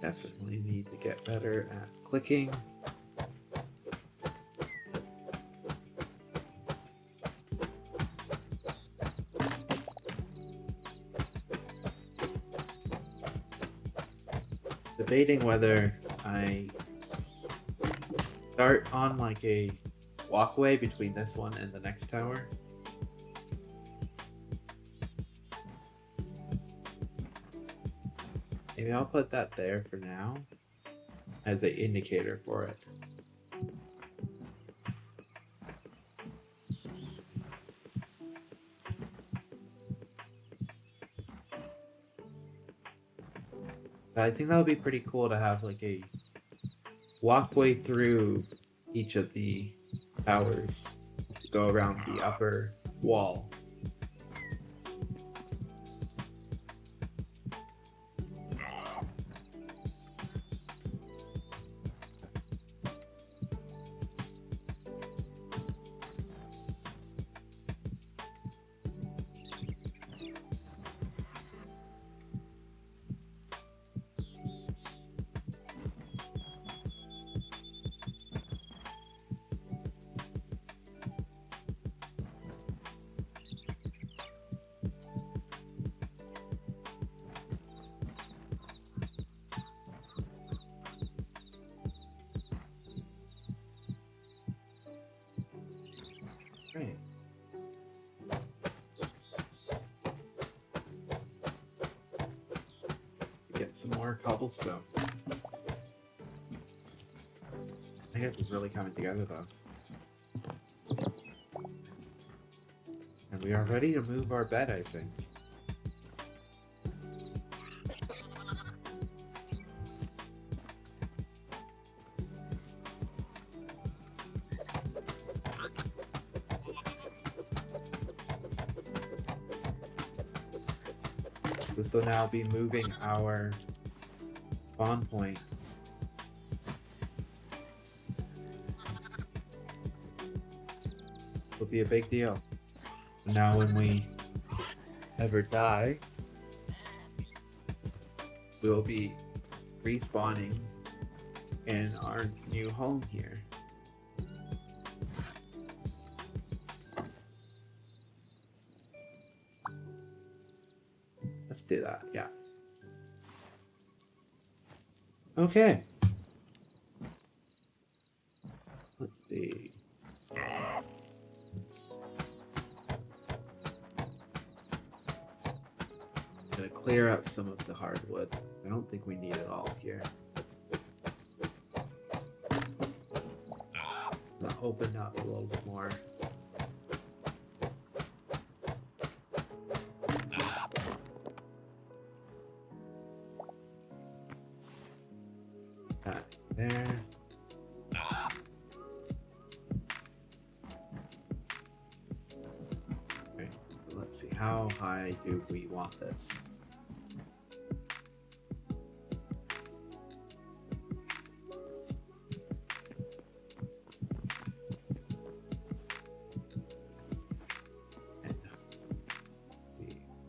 [SPEAKER 1] Definitely need to get better at clicking. Debating whether I start on like a walkway between this one and the next tower. Maybe I'll put that there for now as an indicator for it. I think that would be pretty cool to have like a walkway through each of the towers to go around the upper wall. Great. Get some more cobblestone. I guess it's really coming together though. And we are ready to move our bed, I think. This will now be moving our spawn point. Will be a big deal. Now when we ever die, we will be respawning in our new home here. Let's do that, yeah. Okay. Let's see. Gonna clear out some of the hardwood. I don't think we need it all here. Gonna open up a little bit more. That there. Okay, so let's see. How high do we want this?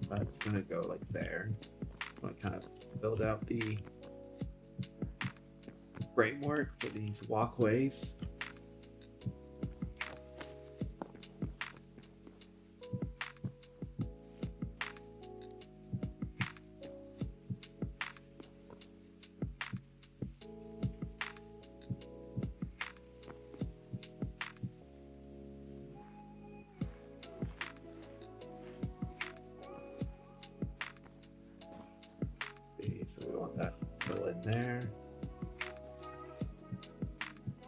[SPEAKER 1] That's gonna go like there. I want to kind of build out the framework for these walkways. So we want that to go in there.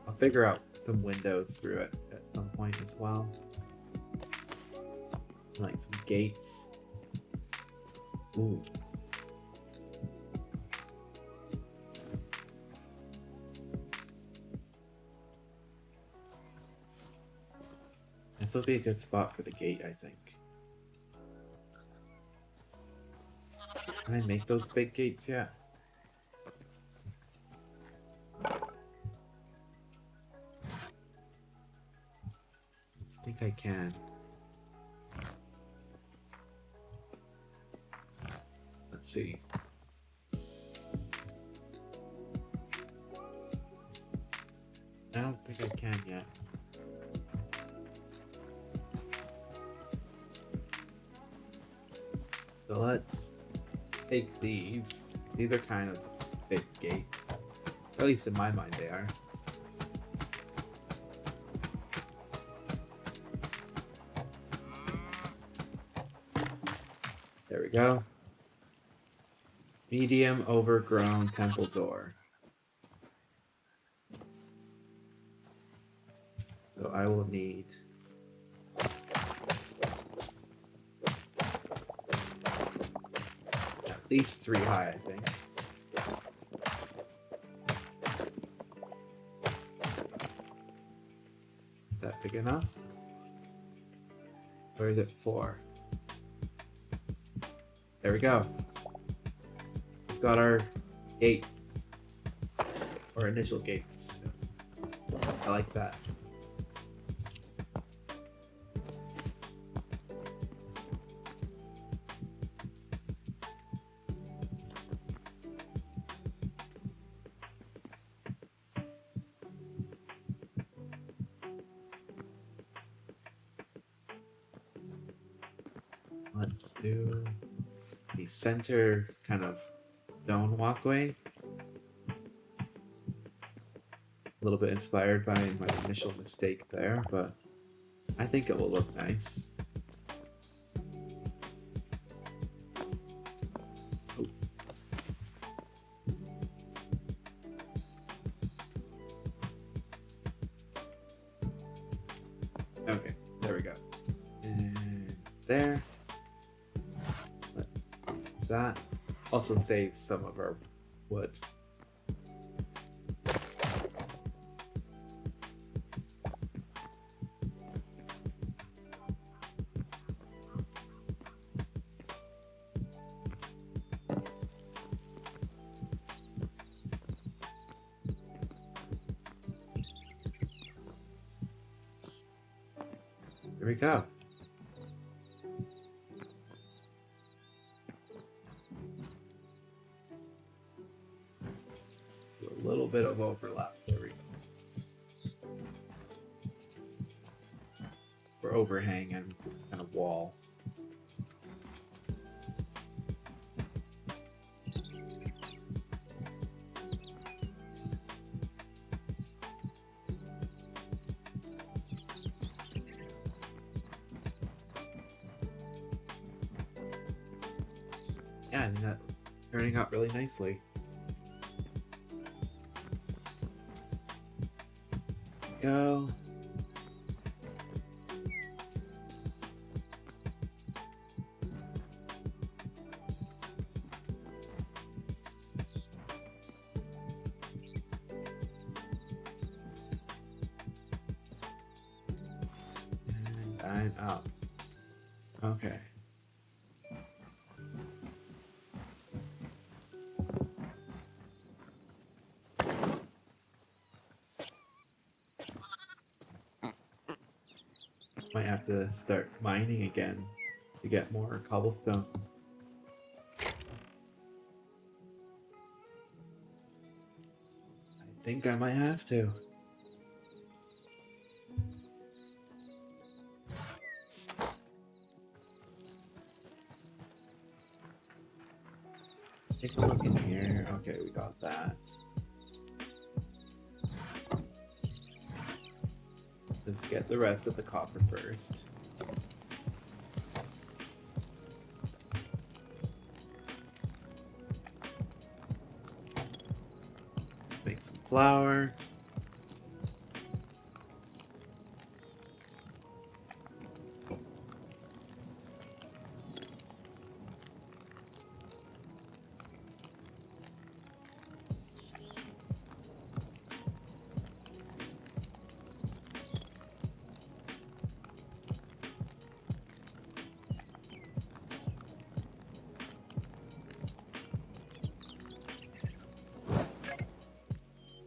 [SPEAKER 1] I'll figure out some windows through it at some point as well. Like some gates. Ooh. This will be a good spot for the gate, I think. Can I make those big gates yet? I think I can. Let's see. I don't think I can yet. So let's take these. These are kind of a big gate. Or at least in my mind they are. There we go. Medium overgrown temple door. So I will need at least 3 high, I think. Is that big enough? Or is it 4? There we go. We've got our gates. Or initial gates. I like that. Let's do the center kind of stone walkway. A little bit inspired by my initial mistake there, but I think it will look nice. Oh. Okay, there we go. And there. That also saves some of our wood. There we go. A little bit of overlap. There we go. For overhang and kind of wall. Yeah, I think that's turning out really nicely. Go. And I'm out. Okay. Might have to start mining again to get more cobblestone. I think I might have to. Take a look in here. Okay, we got that. Let's get the rest of the copper first. Make some flour.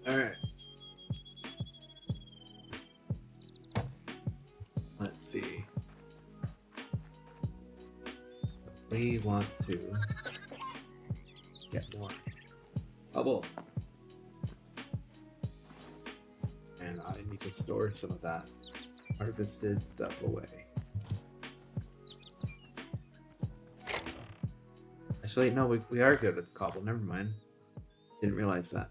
[SPEAKER 1] Alright. Let's see. We want to get more bubble. And I need to store some of that harvested stuff away. Actually, no, we are good with cobble. Never mind. Didn't realize that.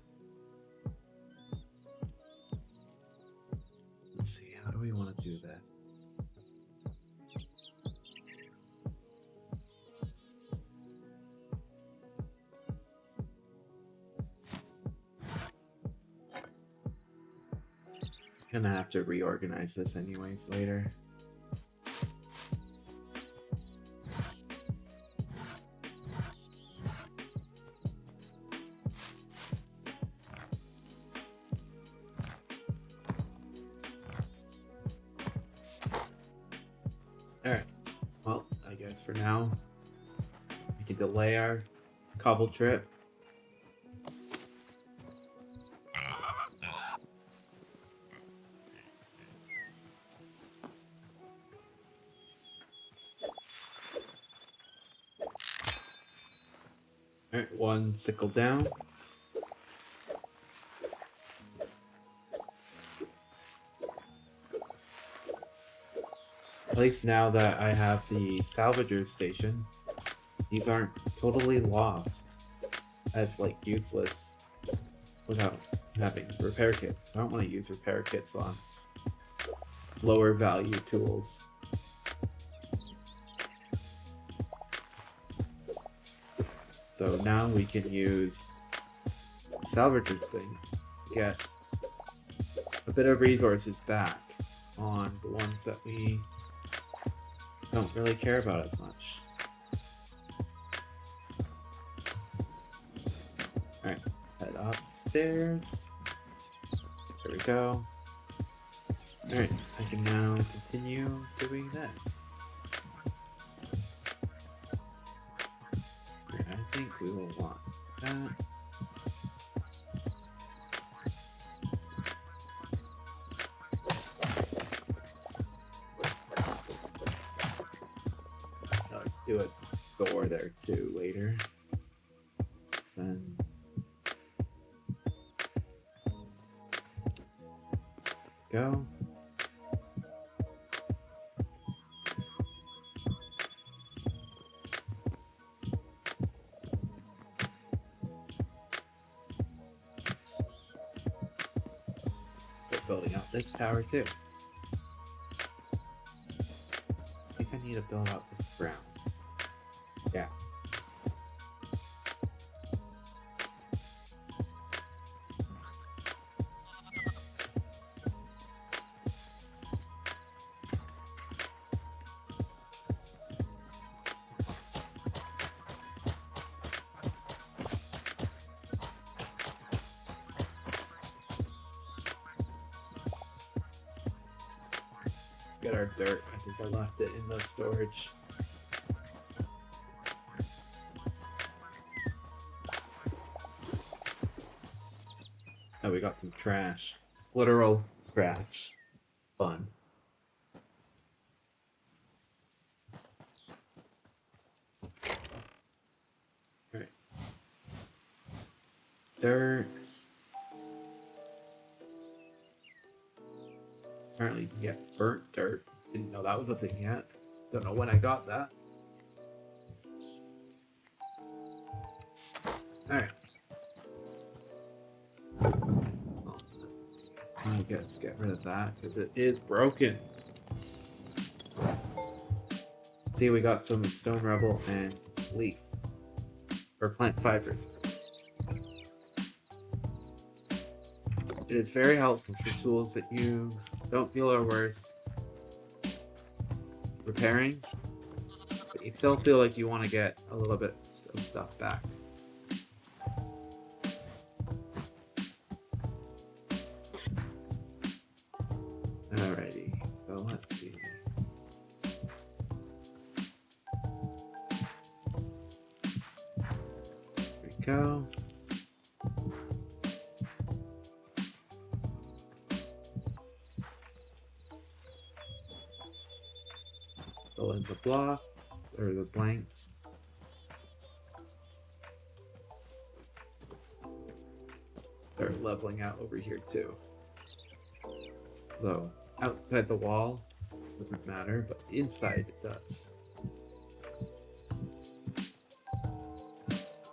[SPEAKER 1] Let's see, how do we want to do this? Gonna have to reorganize this anyways later. Alright, well, I guess for now, we can delay our cobble trip. Alright, one sickle down. At least now that I have the salvager station, these aren't totally lost as like useless without having repair kits. I don't want to use repair kits on lower value tools. So now we can use the salvager thing to get a bit of resources back on the ones that we don't really care about as much. Alright, head upstairs. There we go. Alright, I can now continue doing this. Alright, I think we will want that. Let's do a door there too later. Then go. Start building out this tower too. I think I need to build out this ground. Yeah. Get our dirt. I think I left it in the storage. Oh, we got some trash. Literal trash. Fun. Alright. Dirt. Apparently you can get burnt dirt. Didn't know that was a thing yet. Don't know when I got that. Alright. Well, I guess get rid of that because it is broken. See, we got some stone rubble and leaf. Or plant fiber. It is very helpful for tools that you don't feel are worth repairing, but you still feel like you want to get a little bit of stuff back. Alrighty, so let's see. There we go. fill in the block or the blanks. Start leveling out over here too. Though outside the wall doesn't matter, but inside it does.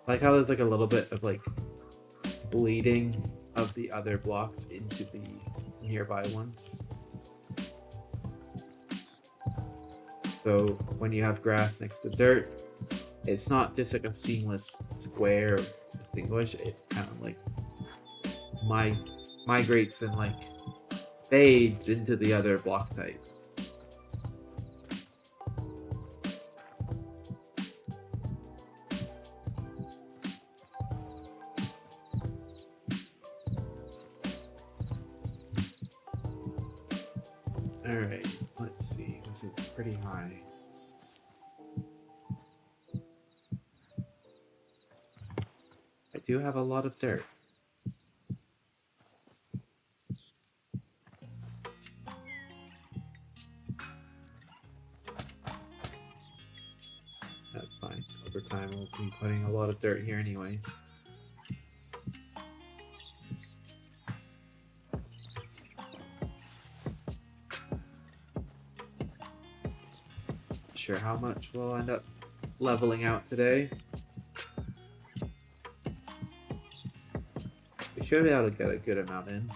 [SPEAKER 1] I like how there's like a little bit of like bleeding of the other blocks into the nearby ones. So when you have grass next to dirt, it's not just like a seamless square distinguish. It kind of like migrates and like fades into the other block type. Alright, let's see. This is pretty high. I do have a lot of dirt. That's fine. Over time, we'll be putting a lot of dirt here anyways. Not sure how much we'll end up leveling out today. We should be able to get a good amount in.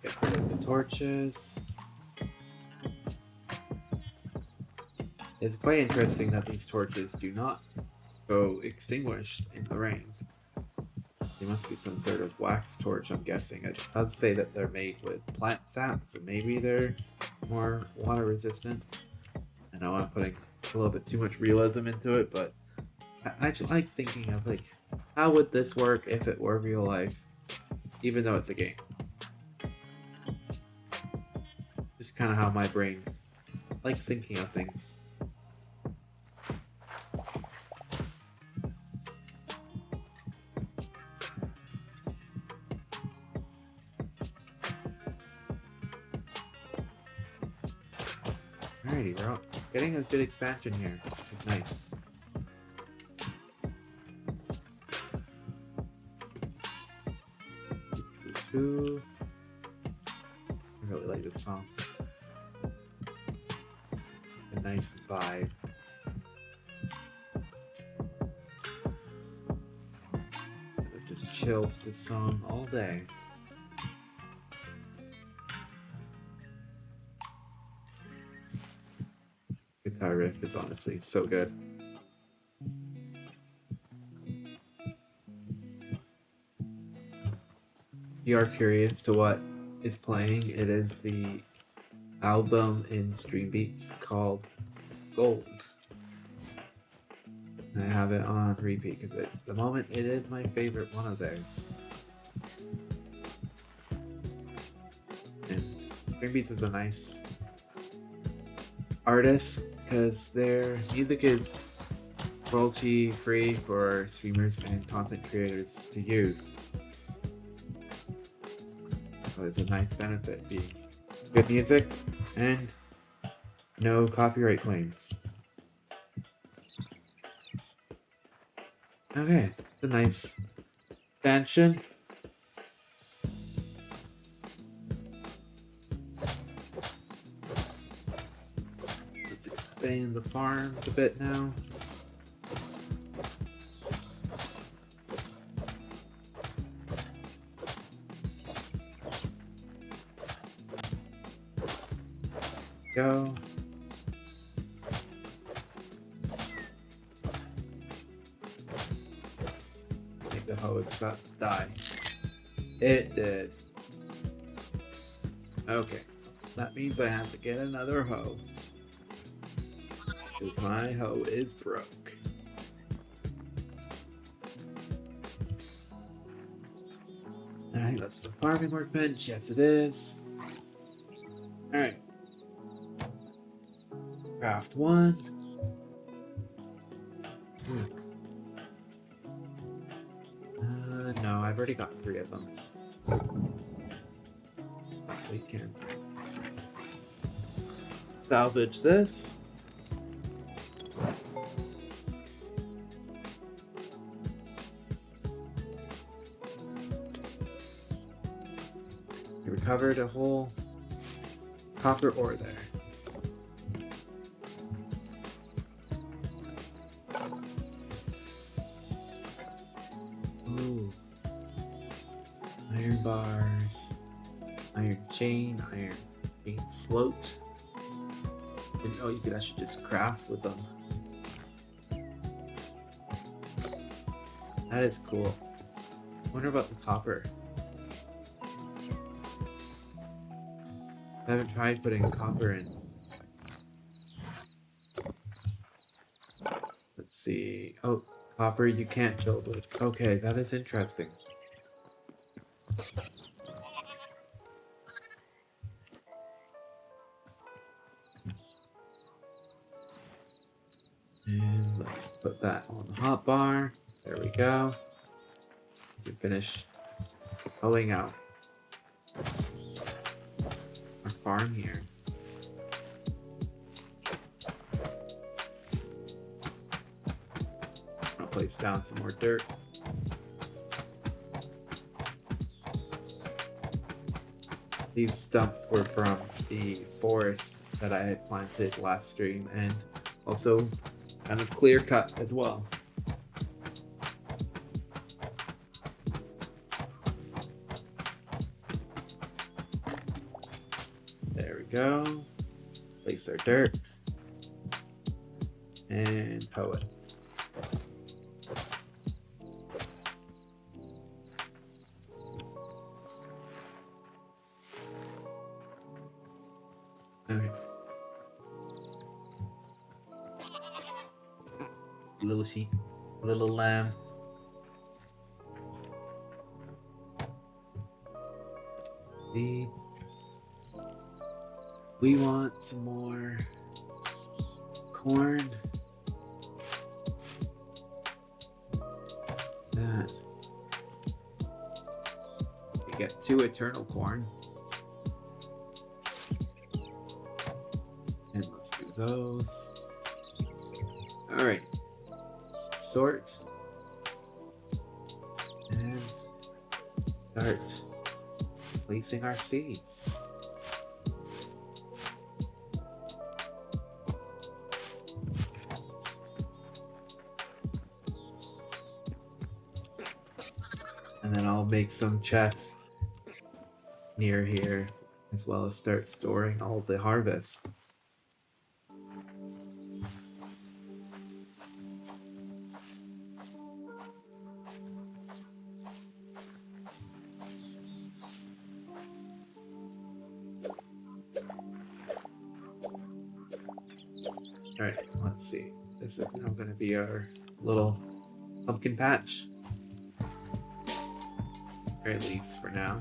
[SPEAKER 1] Get rid of the torches. It's quite interesting that these torches do not go extinguished in the rain. They must be some sort of wax torch, I'm guessing. I'd say that they're made with plant sap, so maybe they're more water resistant. I know I'm putting a little bit too much realism into it, but I actually like thinking of like, how would this work if it were real life, even though it's a game? Just kind of how my brain likes thinking of things. Alrighty, we're getting a good expansion here. It's nice. I really like this song. A nice vibe. I've just chilled to this song all day. Guitar riff is honestly so good. If you are curious to what is playing, it is the album in Stream Beats called Gold. And I have it on repeat because at the moment it is my favorite one of theirs. And Stream Beats is a nice artist because their music is royalty free for streamers and content creators to use. So it's a nice benefit being good music and no copyright claims. Okay, it's a nice expansion. Let's expand the farm a bit now. Go. I think the hoe is about to die. It did. Okay. That means I have to get another hoe. Because my hoe is broke. Alright, that's the farming workbench. Yes, it is. Alright. Craft one. No, I've already got 3 of them. We can salvage this. We recovered a whole copper ore there. Ooh. Iron bars, iron chain slote. Didn't know you could actually just craft with them. That is cool. Wonder about the copper. I haven't tried putting copper in. Let's see. Oh, copper you can't build with. Okay, that is interesting. And let's put that on the hotbar. There we go. We finish hoeing out our farm here. I'll place down some more dirt. These stumps were from the forest that I had planted last stream, and also kind of clear cut as well. There we go. Place our dirt and hoe it. Okay. Little sheep, little lamb. Seeds. We want some more corn. That. We get 2 eternal corn. And let's do those. Alright. Sort. And start placing our seeds. And then I'll make some chests near here, as well as start storing all the harvest. Alright, let's see. This is now going to be our little pumpkin patch. Or at least for now.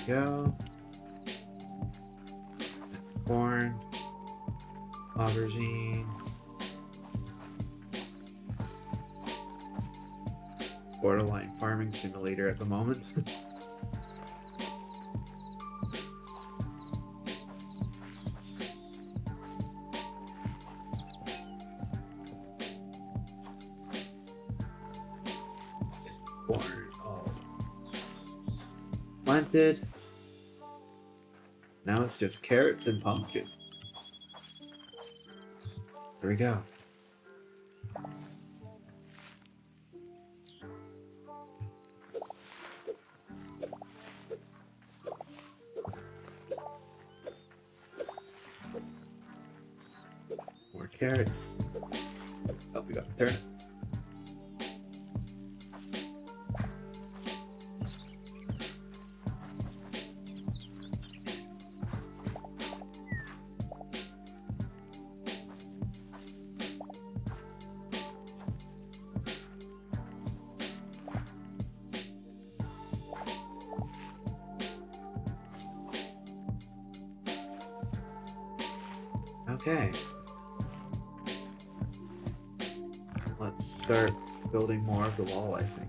[SPEAKER 1] Go. Corn. Aubergine. Borderline farming simulator at the moment. Corn all planted. Now it's just carrots and pumpkins. There we go. More carrots. Oh, we got turnips. Okay. Let's start building more of the wall, I think.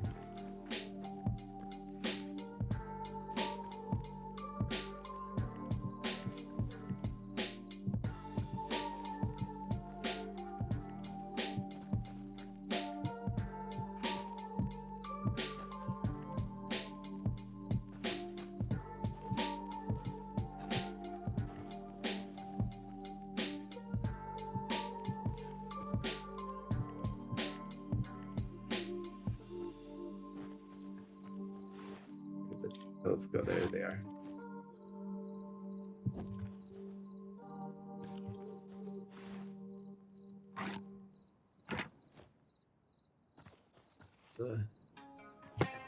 [SPEAKER 1] Let's go. There they are.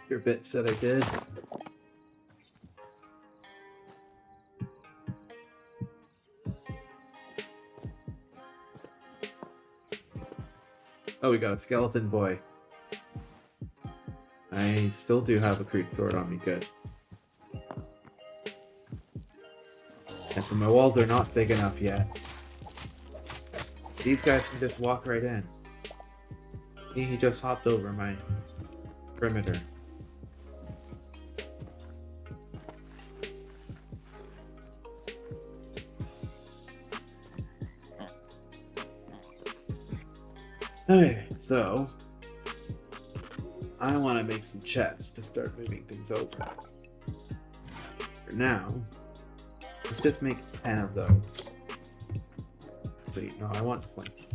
[SPEAKER 1] Your bits that I did. Oh, we got a skeleton boy. I still do have a crude sword on me. Good. And so my walls are not big enough yet. These guys can just walk right in. He just hopped over my perimeter. Okay, so I want to make some chests to start moving things over. For now, let's just make 10 of those. Wait, no, I want 20.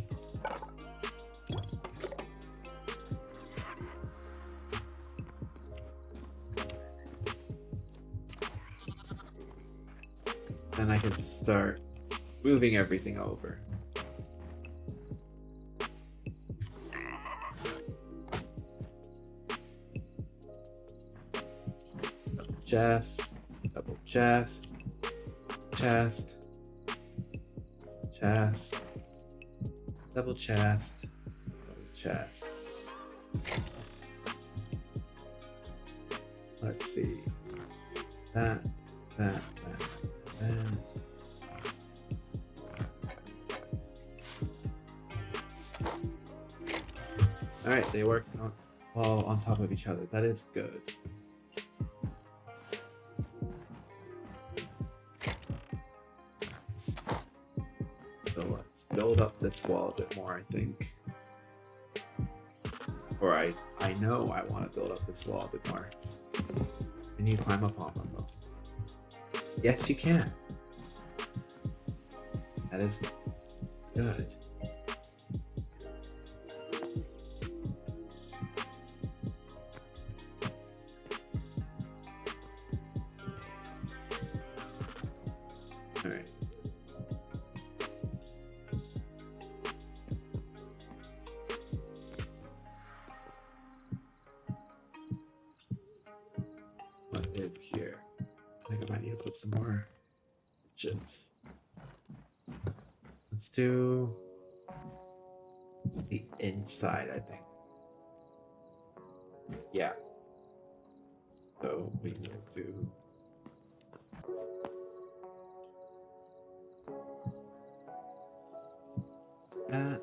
[SPEAKER 1] Then I can start moving everything over. Double chest, double chest, chest, chest, double chest, double chest. Let's see. That. Alright, they work all on top of each other. That is good. So let's build up this wall a bit more, I think. Or I know I want to build up this wall a bit more. Can you climb up on them though? Yes, you can. That is good. Alright. What is here? I think I might need to put some more chips. Let's do the inside, I think. Yeah. So we will do that.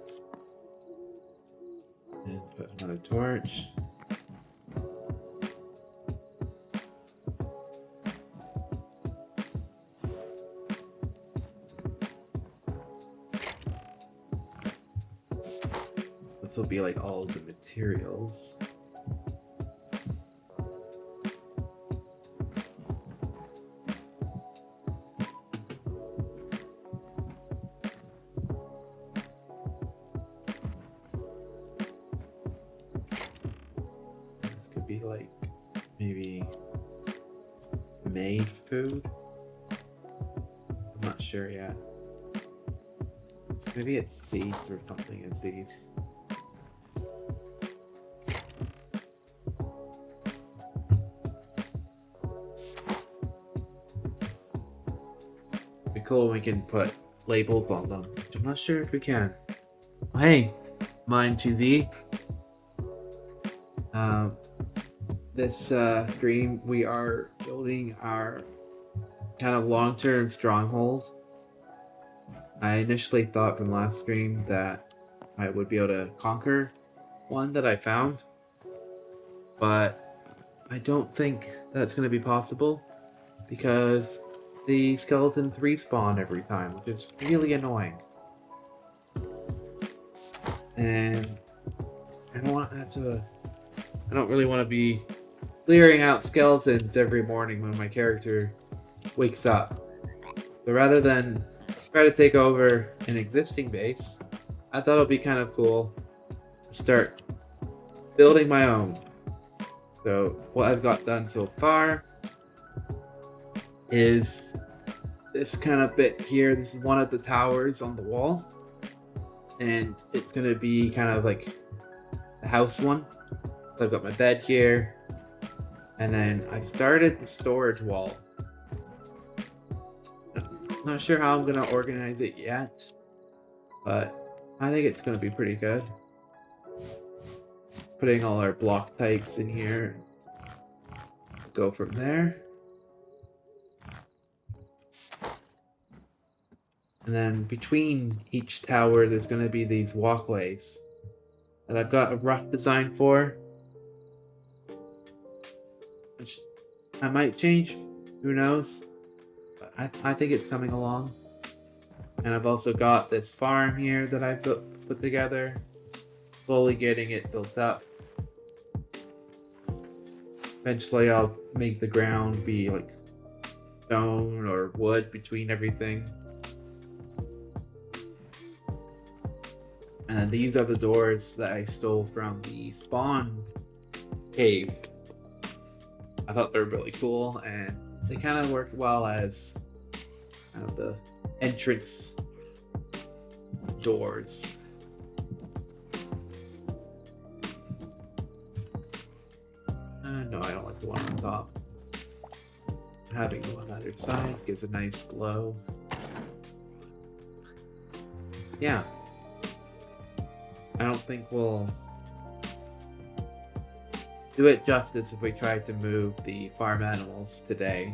[SPEAKER 1] And put another torch. This will be like all of the materials. This could be like maybe made food. I'm not sure yet. Maybe it's seeds or something as these. Cool, we can put labels on them. I'm not sure if we can. Hey, Mine2Z. This stream, we are building our kind of long-term stronghold. I initially thought from last stream that I would be able to conquer one that I found, but I don't think that's going to be possible because the skeletons respawn every time, which is really annoying. And I don't really want to be clearing out skeletons every morning when my character wakes up. So rather than try to take over an existing base, I thought it'd be kind of cool to start building my own. So what I've got done so far is this kind of bit here. This is one of the towers on the wall, and it's gonna be kind of like the house one. So I've got my bed here, and then I started the storage wall. Not sure how I'm gonna organize it yet, but I think it's gonna be pretty good. Putting all our block types in here. Go from there. And then between each tower, there's gonna be these walkways that I've got a rough design for, which I might change, who knows, but I think it's coming along. And I've also got this farm here that I've put together, slowly getting it built up. Eventually I'll make the ground be like stone or wood between everything. And these are the doors that I stole from the spawn cave. I thought they were really cool, and they kind of worked well as kind of the entrance doors. No, I don't like the one on top. Having the one on either side gives a nice glow. Yeah. I don't think we'll do it justice if we try to move the farm animals today.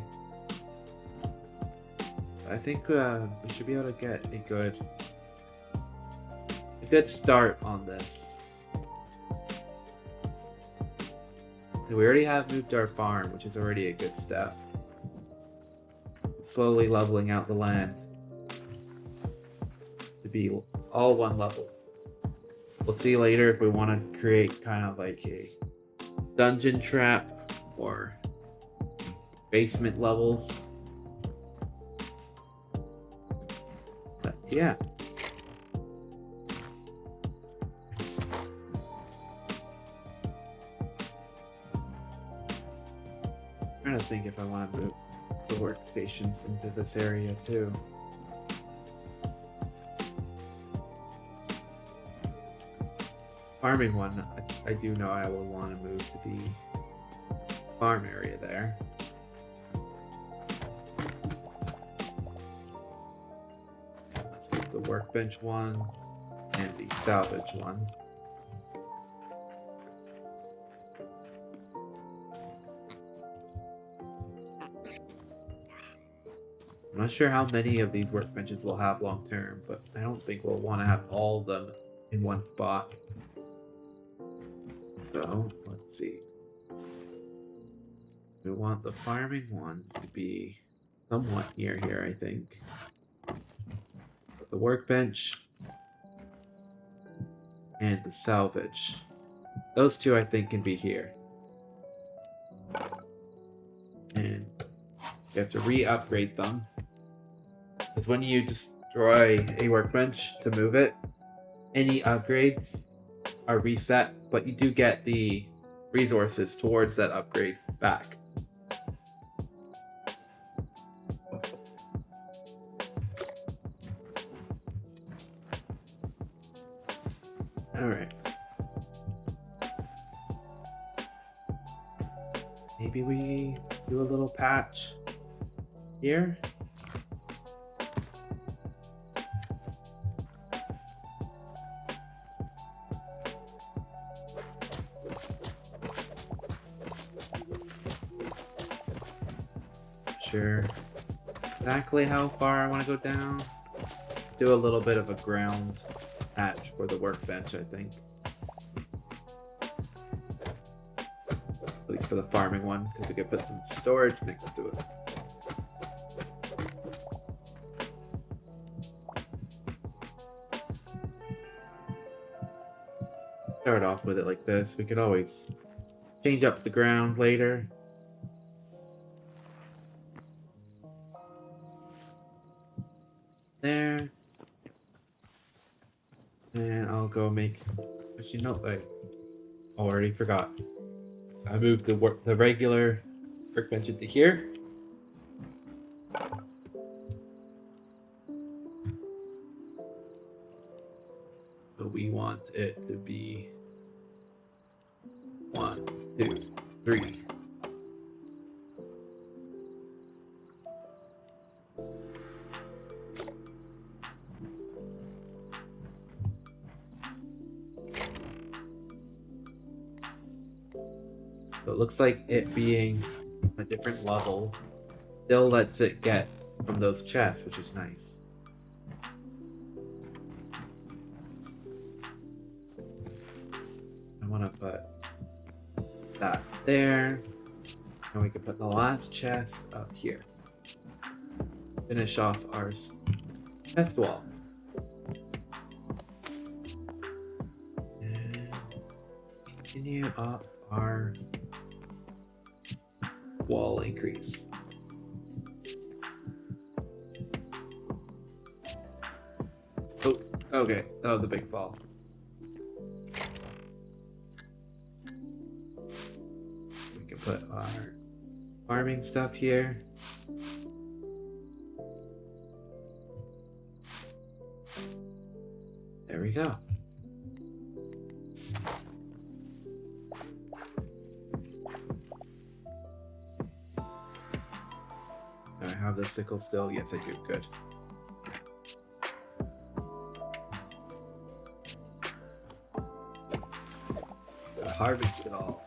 [SPEAKER 1] I think we should be able to get a good start on this. We already have moved our farm, which is already a good step. Slowly leveling out the land to be all one level. We'll see later if we want to create kind of like a dungeon trap or basement levels. But yeah. I'm trying to think if I want to move the workstations into this area too. Farming one, I do know I will want to move to the farm area there. Let's get the workbench one and the salvage one. I'm not sure how many of these workbenches we'll have long term, but I don't think we'll want to have all of them in one spot. So, let's see. We want the farming one to be somewhat near here, I think. The workbench and the salvage. Those two, I think, can be here. And you have to re-upgrade them. Because when you destroy a workbench to move it, any upgrades are reset, but you do get the resources towards that upgrade back. Alright. Maybe we do a little patch here. Sure exactly how far I want to go down. do a little bit of a ground hatch for the workbench, I think. At least for the farming one, because we could put some storage next to it. Start off with it like this. We could always change up the ground later. There. And I'll go make... Actually, no, I already forgot. I moved the regular workbench into here. So we want it to be 1, 2, 3. So it looks like it being a different level still lets it get from those chests, which is nice. I want to put that there, and we can put the last chest up here. Finish off our chest wall. And continue up our wall increase. Oh, okay. That was a big fall. We can put our farming stuff here. There we go. Do I have the sickle still? Yes, I do. Good. Gotta harvest it all.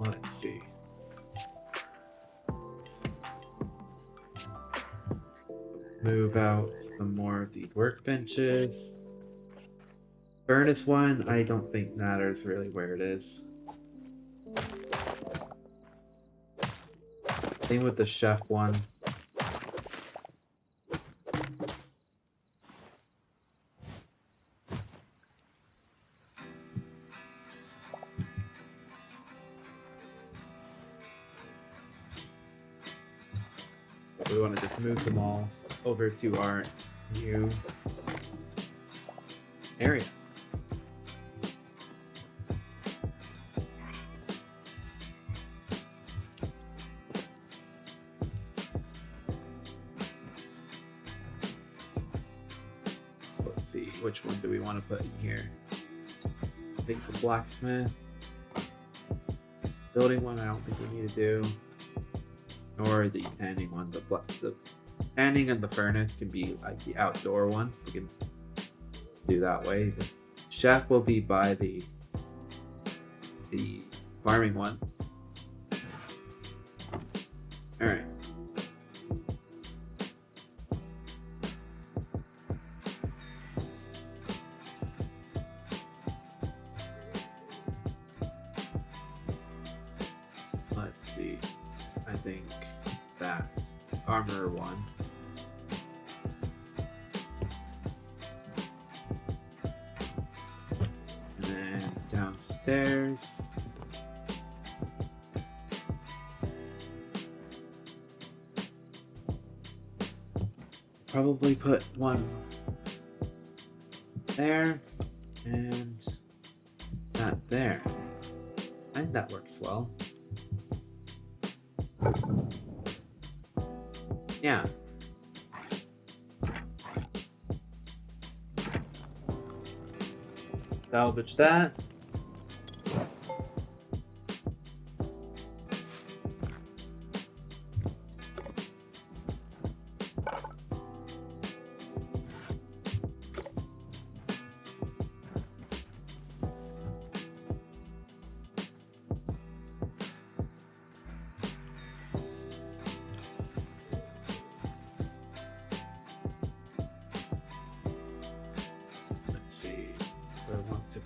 [SPEAKER 1] Let's see. Move out some more of these workbenches. Furnace one, I don't think matters really where it is. Same with the chef one. We want to just move them all over to our new area. Let's see, which one do we want to put in here? I think the blacksmith. Building one, I don't think we need to do. Or the tanning one. The tanning and the furnace can be like the outdoor one. We can do that way. The chef will be by the farming one. All right. Let's see. I think that armor one. And then downstairs. Probably put one there and that there. I think that works well. Yeah. Salvage that.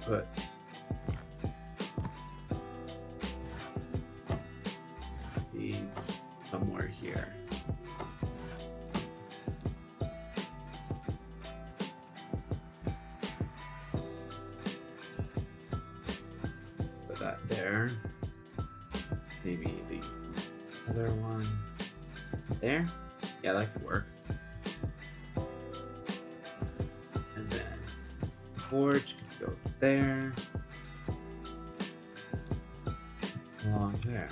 [SPEAKER 1] Put these somewhere here. Put that there. Maybe the other one there. Yeah, that could work. And then forge could go there. Along there.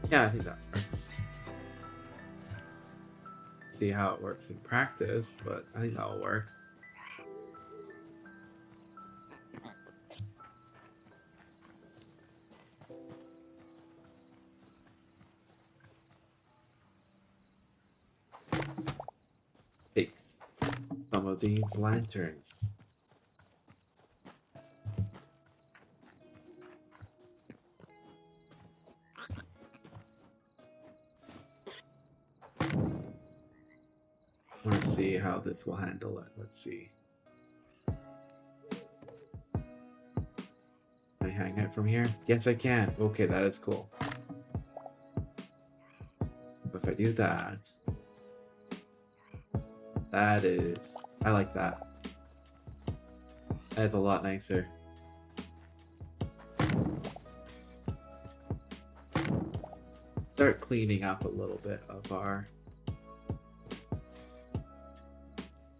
[SPEAKER 1] Yeah, I think that works. See how it works in practice, but I think that'll work. Take some of these lanterns. I want to see how this will handle it. Let's see. Can I hang it from here? Yes, I can. Okay, that is cool. If I do that, that is... I like that. That is a lot nicer. Start cleaning up a little bit of our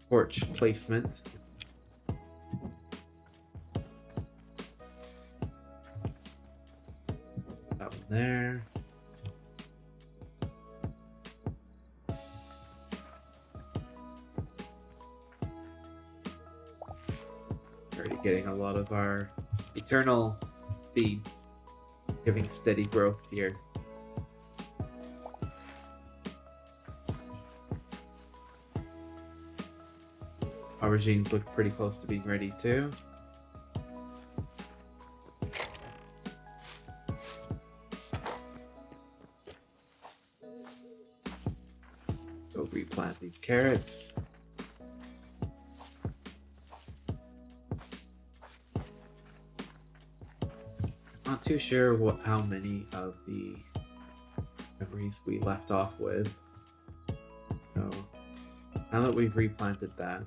[SPEAKER 1] torch placement. That one there. Already getting a lot of our eternal seeds, giving steady growth here. Aubergines look pretty close to being ready too. Go replant these carrots. Not too sure how many of the memories we left off with. So now that we've replanted that,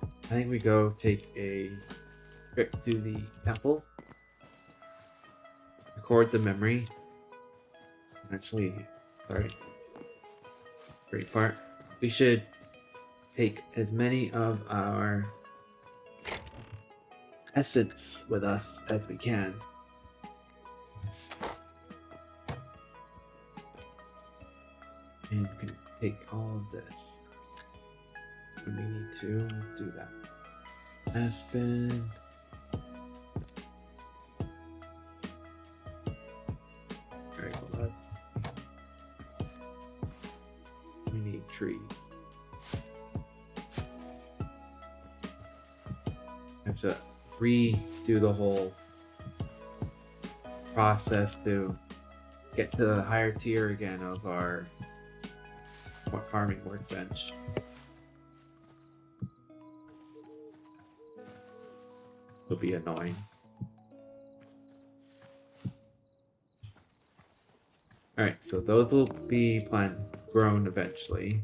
[SPEAKER 1] I think we go take a trip to the temple, record the memory. Actually, sorry, great part. We should take as many of our essence with us as we can. And we can take all of this. And we need to do that. Aspen. Alright, well we need trees. I have to redo the whole process to get to the higher tier again of our farming workbench. It'll be annoying. Alright, so those will be grown eventually.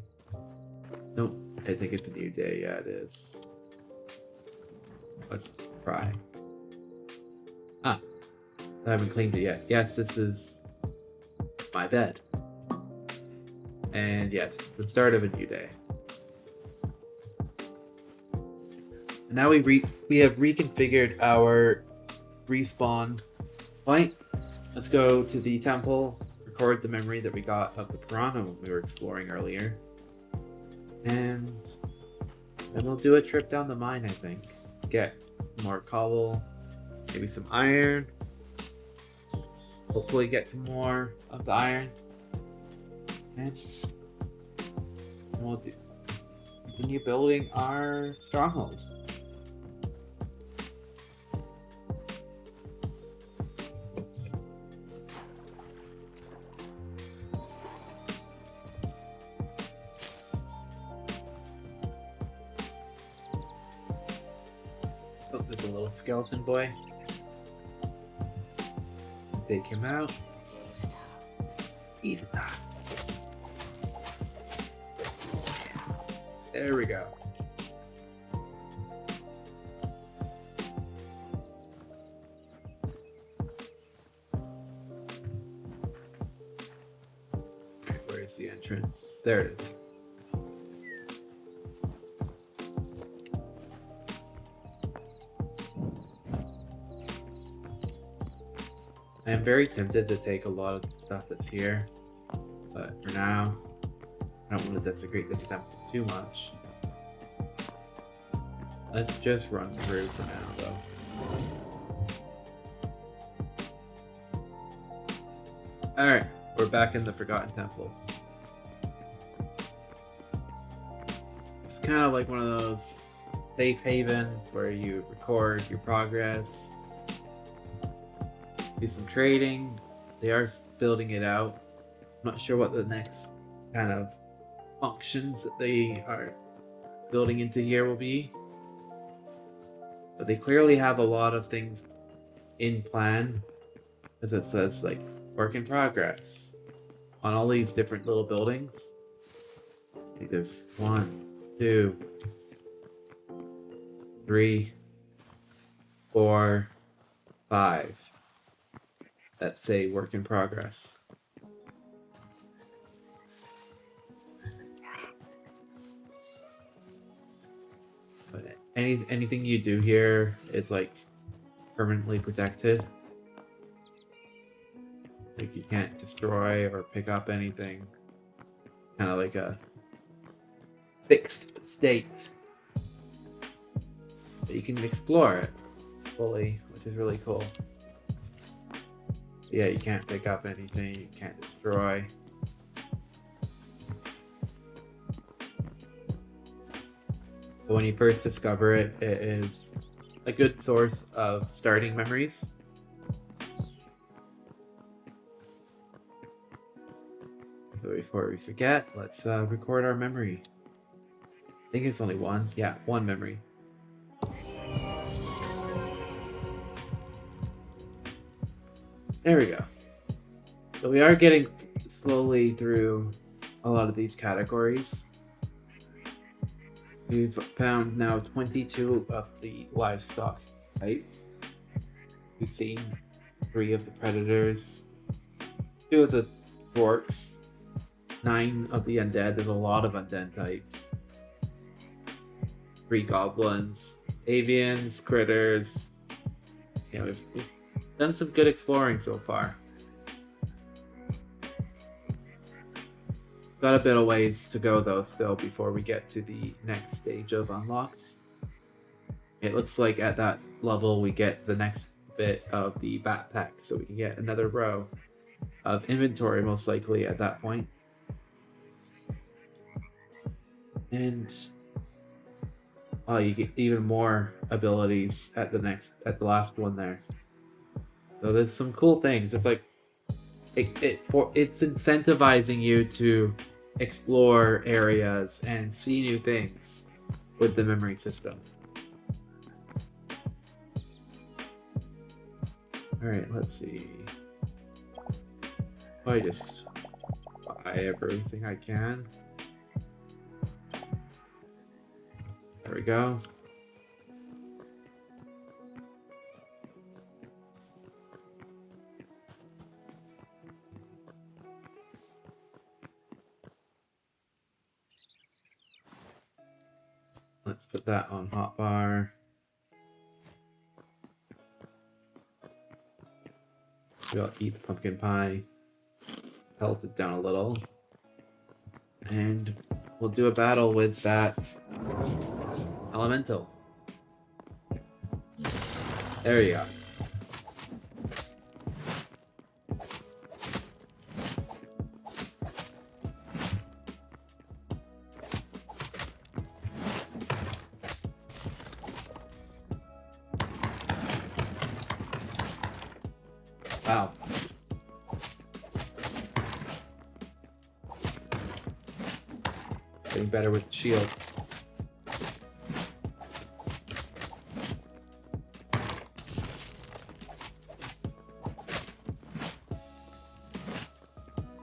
[SPEAKER 1] Nope, I think it's a new day. Yeah, it is. Let's try. Ah, I haven't cleaned it yet. Yes, this is my bed. And yes, the start of a new day. Now we have reconfigured our respawn point. Let's go to the temple, record the memory that we got of the Piranha when we were exploring earlier. And then we'll do a trip down the mine, I think. Get more cobble, maybe some iron. Hopefully get some more of the iron. And we'll continue building our stronghold. Oh, there's a little skeleton boy. Take him out. Eat that. There we go. Where is the entrance? There it is. I am very tempted to take a lot of the stuff that's here, but for now, I don't want to desecrate this temple too much. Let's just run through for now, though. Alright, we're back in the Forgotten Temple. It's kind of like one of those safe haven where you record your progress, do some trading. They are building it out. I'm not sure what the next kind of functions that they are building into here will be, but they clearly have a lot of things in plan, as it says like work in progress on all these different little buildings. I think there's 1, 2, 3, 4, 5 that say work in progress. But anything you do here is like permanently protected. Like you can't destroy or pick up anything. Kind of like a fixed state. But you can explore it fully, which is really cool. Yeah, you can't pick up anything, you can't destroy. But when you first discover it, it is a good source of starting memories. So before we forget, let's record our memory. I think it's only one. Yeah, one memory. There we go. So we are getting slowly through a lot of these categories. We've found now 22 of the livestock types. We've seen 3 of the predators, 2 of the orcs, 9 of the undead. There's a lot of undead types. 3 goblins, avians, critters. You know, we've done some good exploring so far. Got a bit of ways to go though still before we get to the next stage of unlocks. It looks like at that level we get the next bit of the backpack, so we can get another row of inventory most likely at that point. And oh, you get even more abilities at the last one there. So there's some cool things. It's like it's incentivizing you to explore areas and see new things with the memory system. Alright, let's see. I just buy everything I can. There we go. Let's put that on hotbar. We'll eat the pumpkin pie. Health is down a little. And we'll do a battle with that elemental. There you go. Wow. Getting better with shields.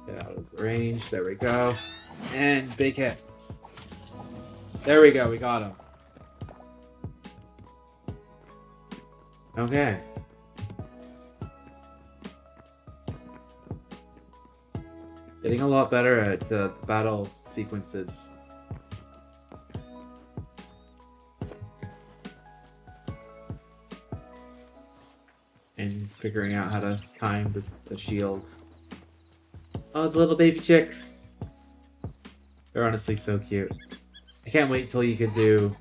[SPEAKER 1] Get out of range. There we go. And big hits. There we go. We got him. Okay. Getting a lot better at the battle sequences. And figuring out how to time the shield. Oh, the little baby chicks. They're honestly so cute. I can't wait until you can do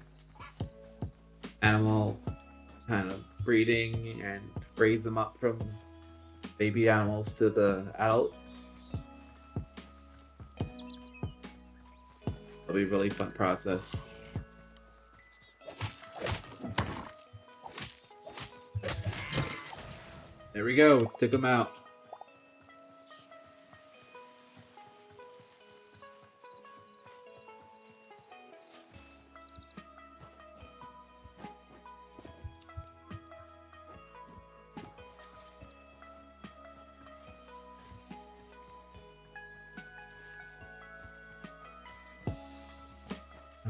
[SPEAKER 1] animal kind of breeding and raise them up from baby animals to the adult. It'll be a really fun process. There we go, took them out.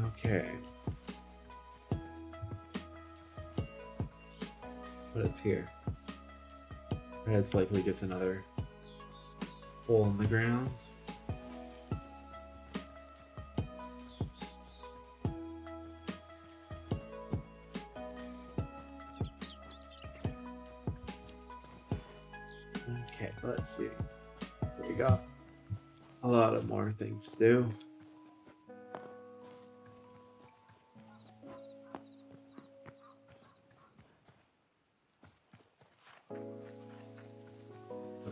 [SPEAKER 1] Okay. But it's here. It's likely just another hole in the ground. Okay, let's see. We got a lot of more things to do.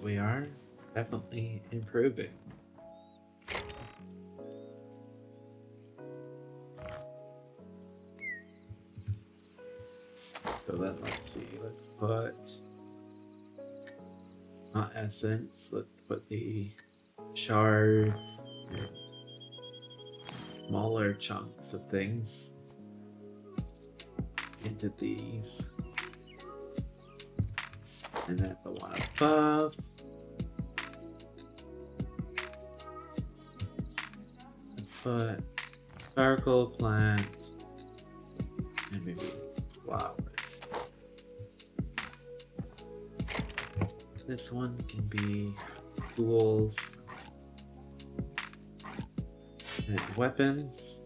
[SPEAKER 1] We are definitely improving. So then let's see, let's put not essence, let's put the shards and smaller chunks of things into these. And then the one above. Put sparkle plant and maybe flower. This one can be tools and weapons.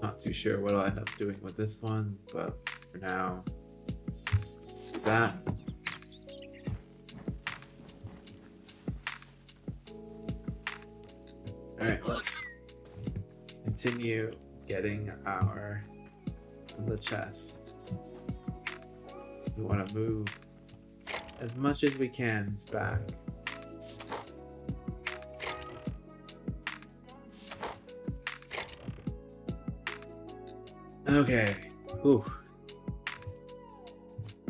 [SPEAKER 1] Not too sure what I'll end up doing with this one, but for now, do that. Alright, let's continue getting the chest. We want to move as much as we can back. Okay, whew.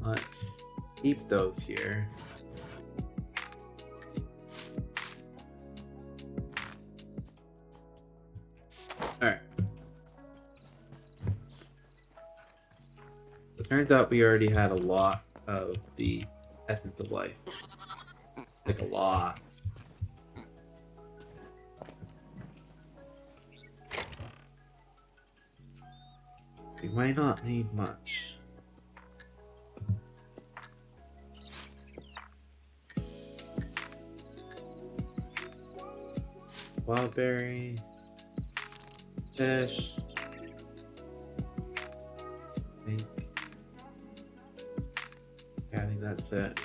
[SPEAKER 1] Let's keep those here. Alright. It turns out we already had a lot of the essence of life. Like a lot. We might not need much. Wildberry. Fish. I think that's it.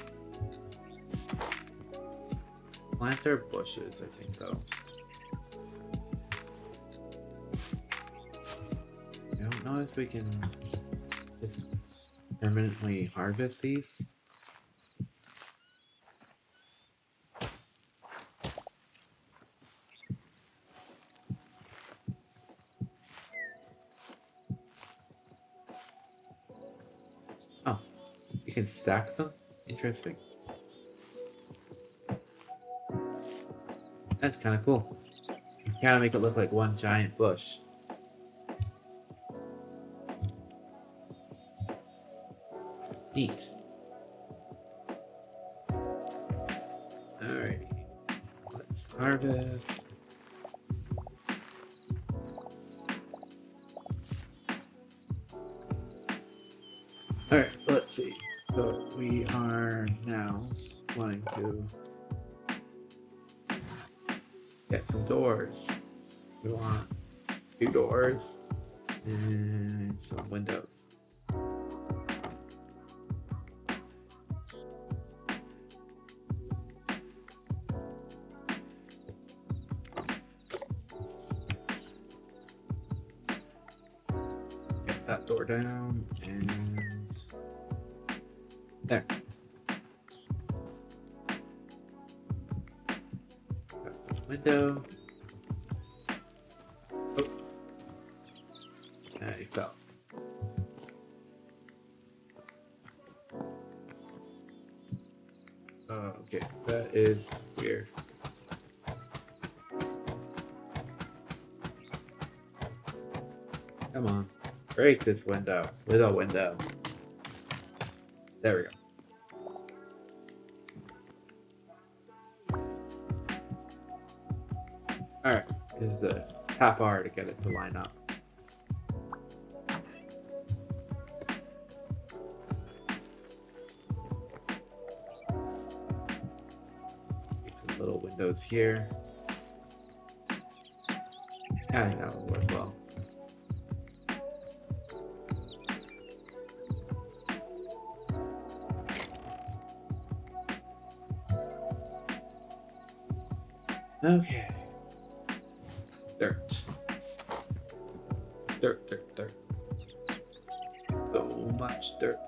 [SPEAKER 1] Plant their bushes, I think, though. unless we can just permanently harvest these. Oh, you can stack them? Interesting. That's kind of cool. You kind of make it look like one giant bush. Neat. Alright. Let's harvest. Alright, let's see. So we are now wanting to get some doors. We want 2 doors and some windows. Get that door down and there. Got the window. Oh. And he fell. Okay, that is weird. Come on, break this window with a window. There we go. Alright, is the tap R to get it to line up. Get some little windows here. I think that will work well. Okay. Dirt. Dirt, dirt, dirt. So much dirt.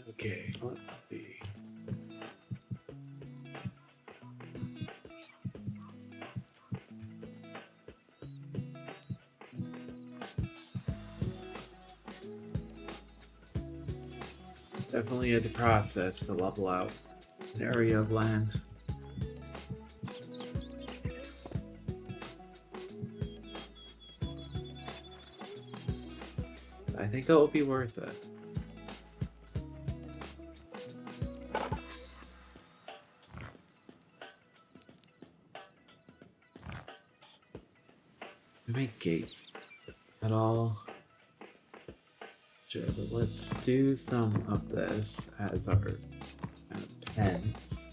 [SPEAKER 1] Okay, let's see. Definitely a process to level out an area of land. I think it will be worth it. We make gates at all? Sure, but let's do some of this as our kind of pens.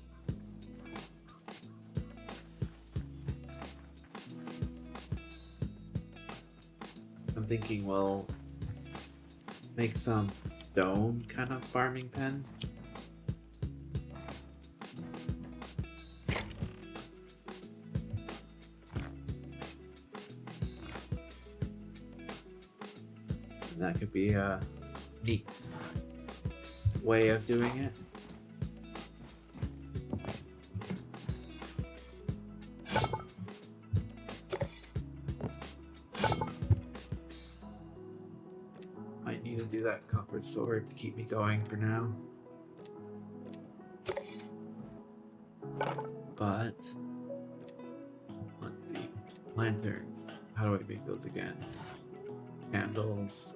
[SPEAKER 1] I'm thinking we'll make some stone kind of farming pens. That could be a neat way of doing it. Might need to do that copper sword to keep me going for now. But let's see. Lanterns. How do I make those again? Candles.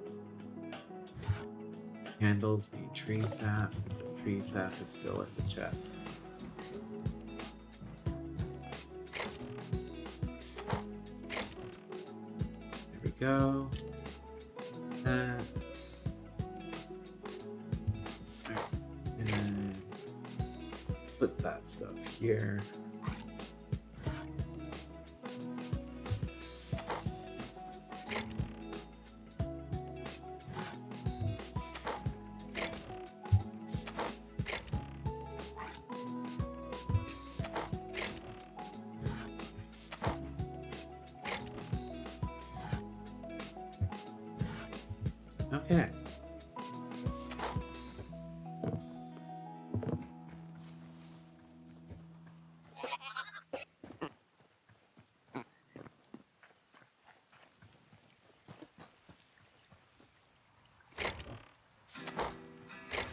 [SPEAKER 1] Candles need tree sap. Tree sap is still at the chest. There we go. That. Alright. And then put that stuff here. Okay.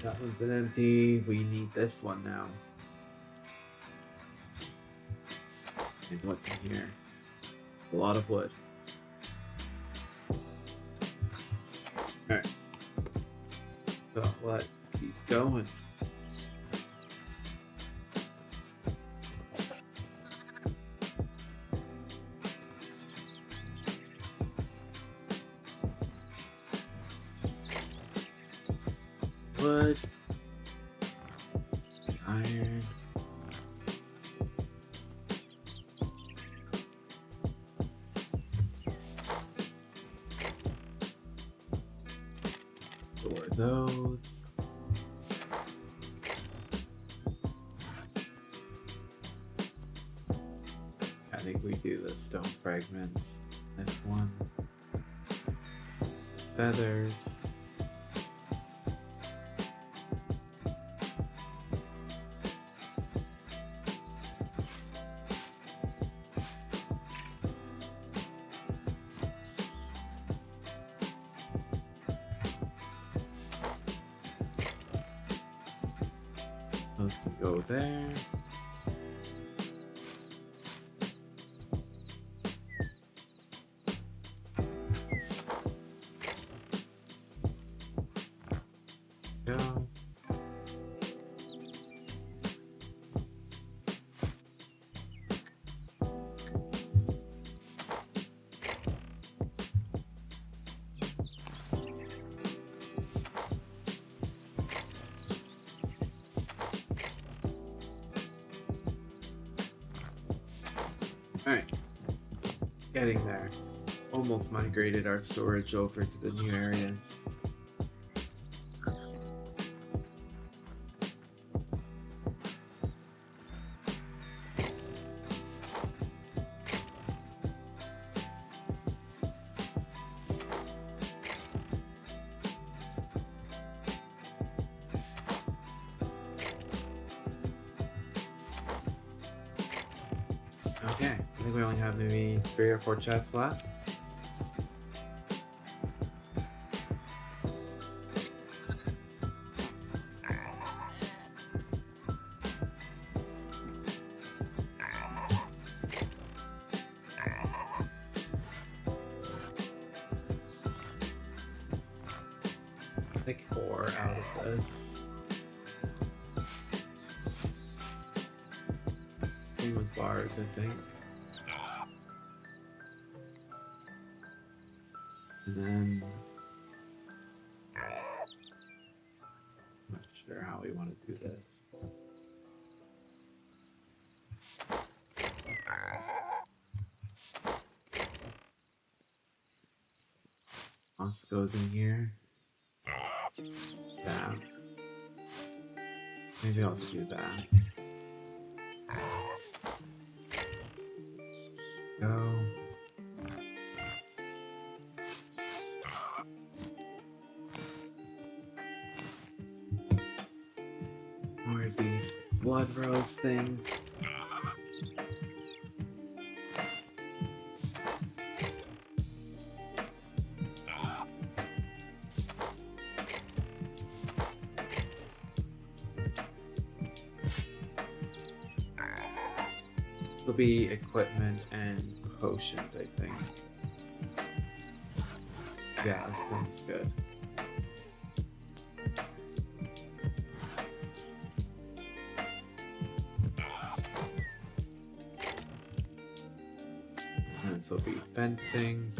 [SPEAKER 1] That one's been empty. We need this one now. And what's in here? A lot of wood. Alright. So let's keep going. Wood. Iron. Store those. I think we do the stone fragments. This one. Feathers. Those can go there. Go. Alright, getting there. Almost migrated our storage over to the new areas. Okay, I think we only have maybe 3 or 4 chests left. Take 4 out of this. Same with bars, I think. And then I'm not sure how we want to do this. Moss goes in here. Stab. Maybe I'll do that. Go. Where's these blood rose things? Will be equipment and potions, I think. Yeah, that sounds good. And this will be fencing,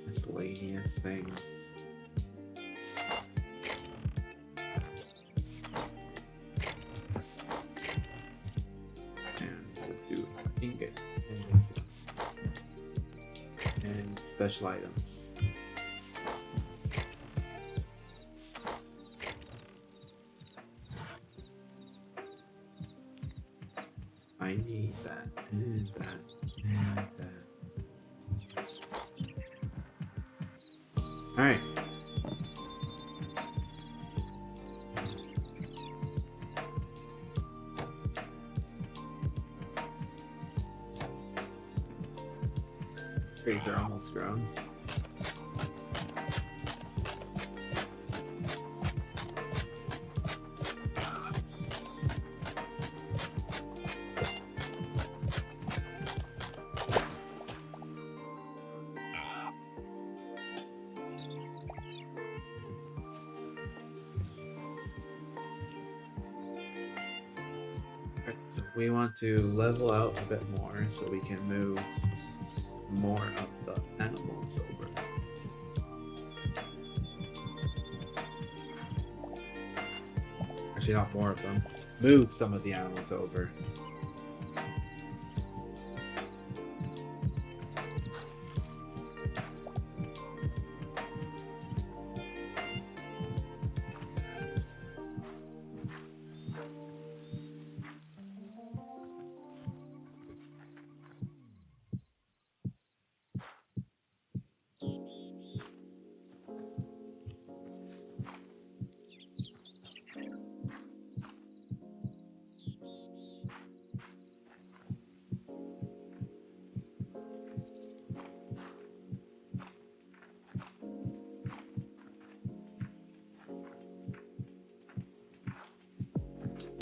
[SPEAKER 1] miscellaneous things. Ingot and this and special items. I need that and that and that. Alright. Trees are almost grown. So we want to level out a bit more so we can move more of the animals over. Actually, not more of them. Move some of the animals over.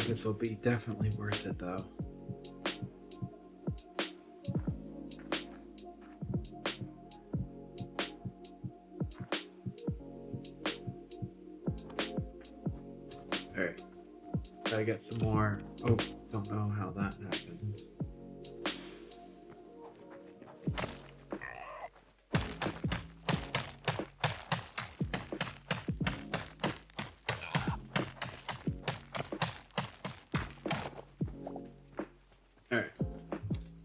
[SPEAKER 1] This will be definitely worth it though. Alright. Gotta get some more. Oh, don't know how that happens. Alright.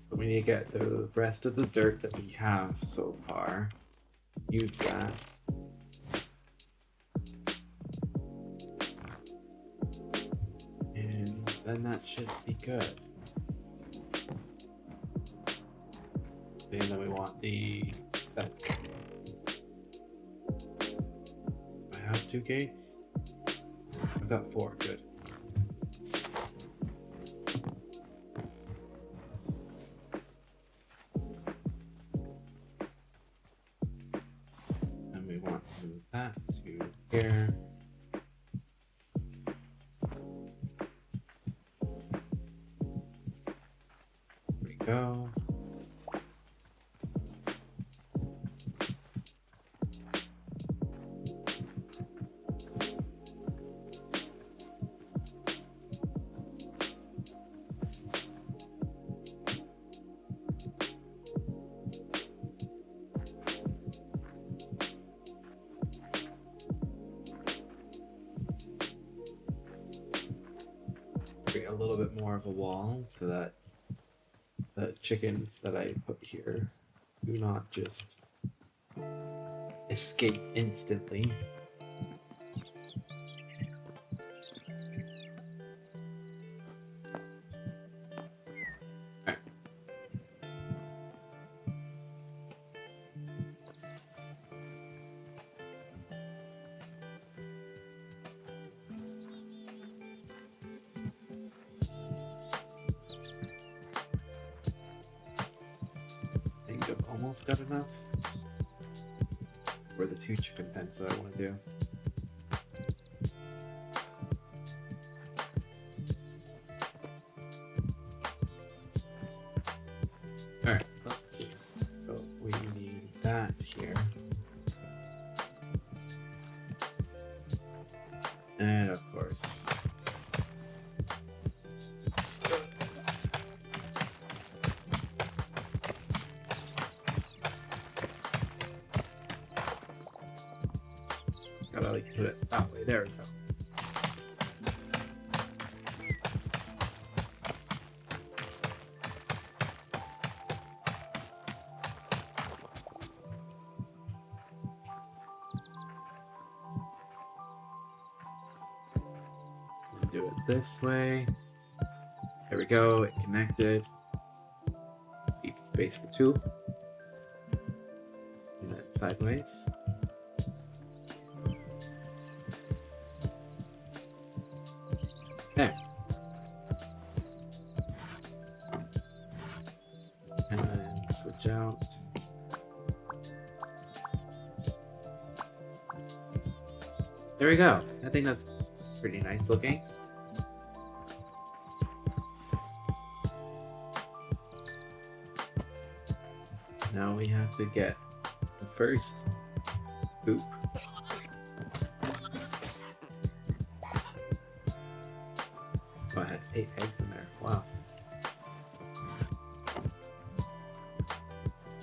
[SPEAKER 1] So we need to get the rest of the dirt that we have so far. Use that. And then that should be good. And then we want the... I have 2 gates? I've got 4, good. And we want to move that to here. There we go. Create a little bit more of a wall so that the chickens that I put here do not just escape instantly. Alright. I think I've almost got enough for the 2 chicken pens that I want to do. Alright, let's see. So we need that here. And of course, gotta like put it that way. There we go. Do it this way. There we go. It connected. Keep space for 2. And then sideways. There. And then switch out. There we go. I think that's pretty nice looking. Now we have to get the first coop. Oh, I had 8 eggs in there. Wow.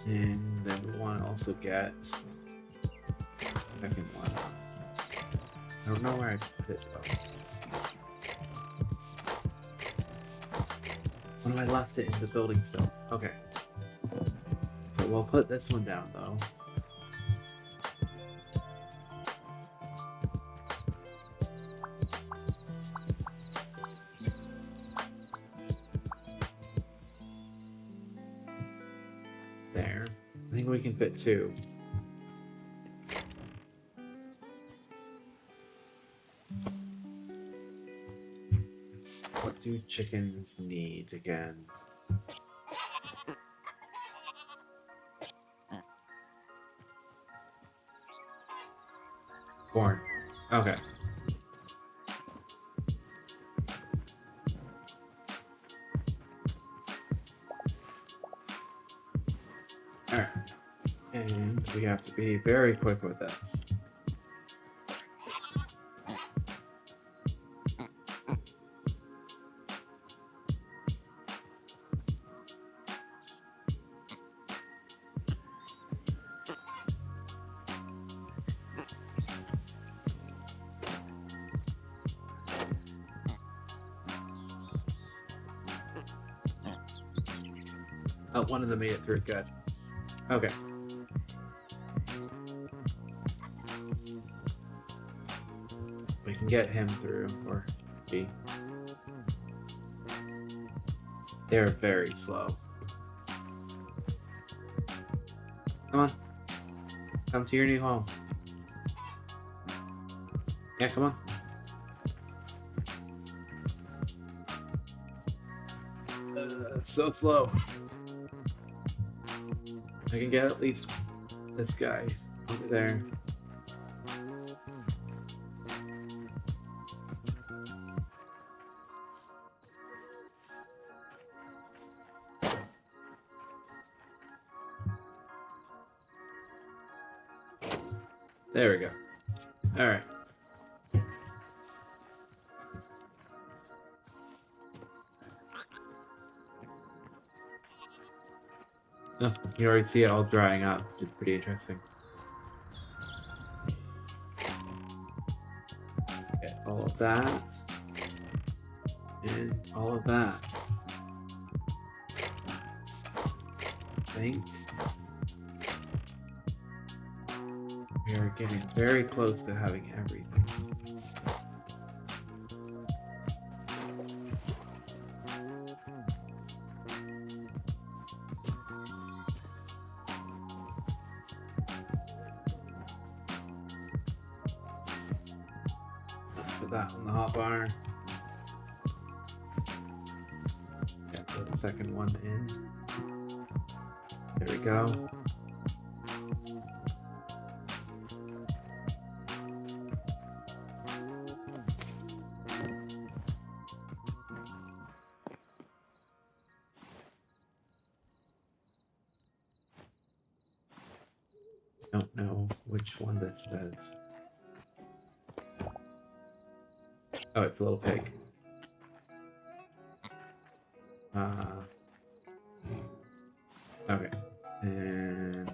[SPEAKER 1] And then we want to also get the second one. I don't know where I put it though. Oh no, I left it in the building still. Okay. So we'll put this one down though. There. I think we can fit 2. What do chickens need again? Corn. Okay. Alright. And we have to be very quick with this. Oh, one of them made it through. Good. Okay. We can get him through, or she. They're very slow. Come on. Come to your new home. Yeah, come on. So slow. I can get at least this guy over there. There we go. All right. Oh, you already see it all drying up, which is pretty interesting. Get all of that. And all of that. I think we are getting very close to having everything. Put that on the hot bar. Yeah, put the second one in. There we go. Don't know which one this is. Oh, it's a little pig. Okay. And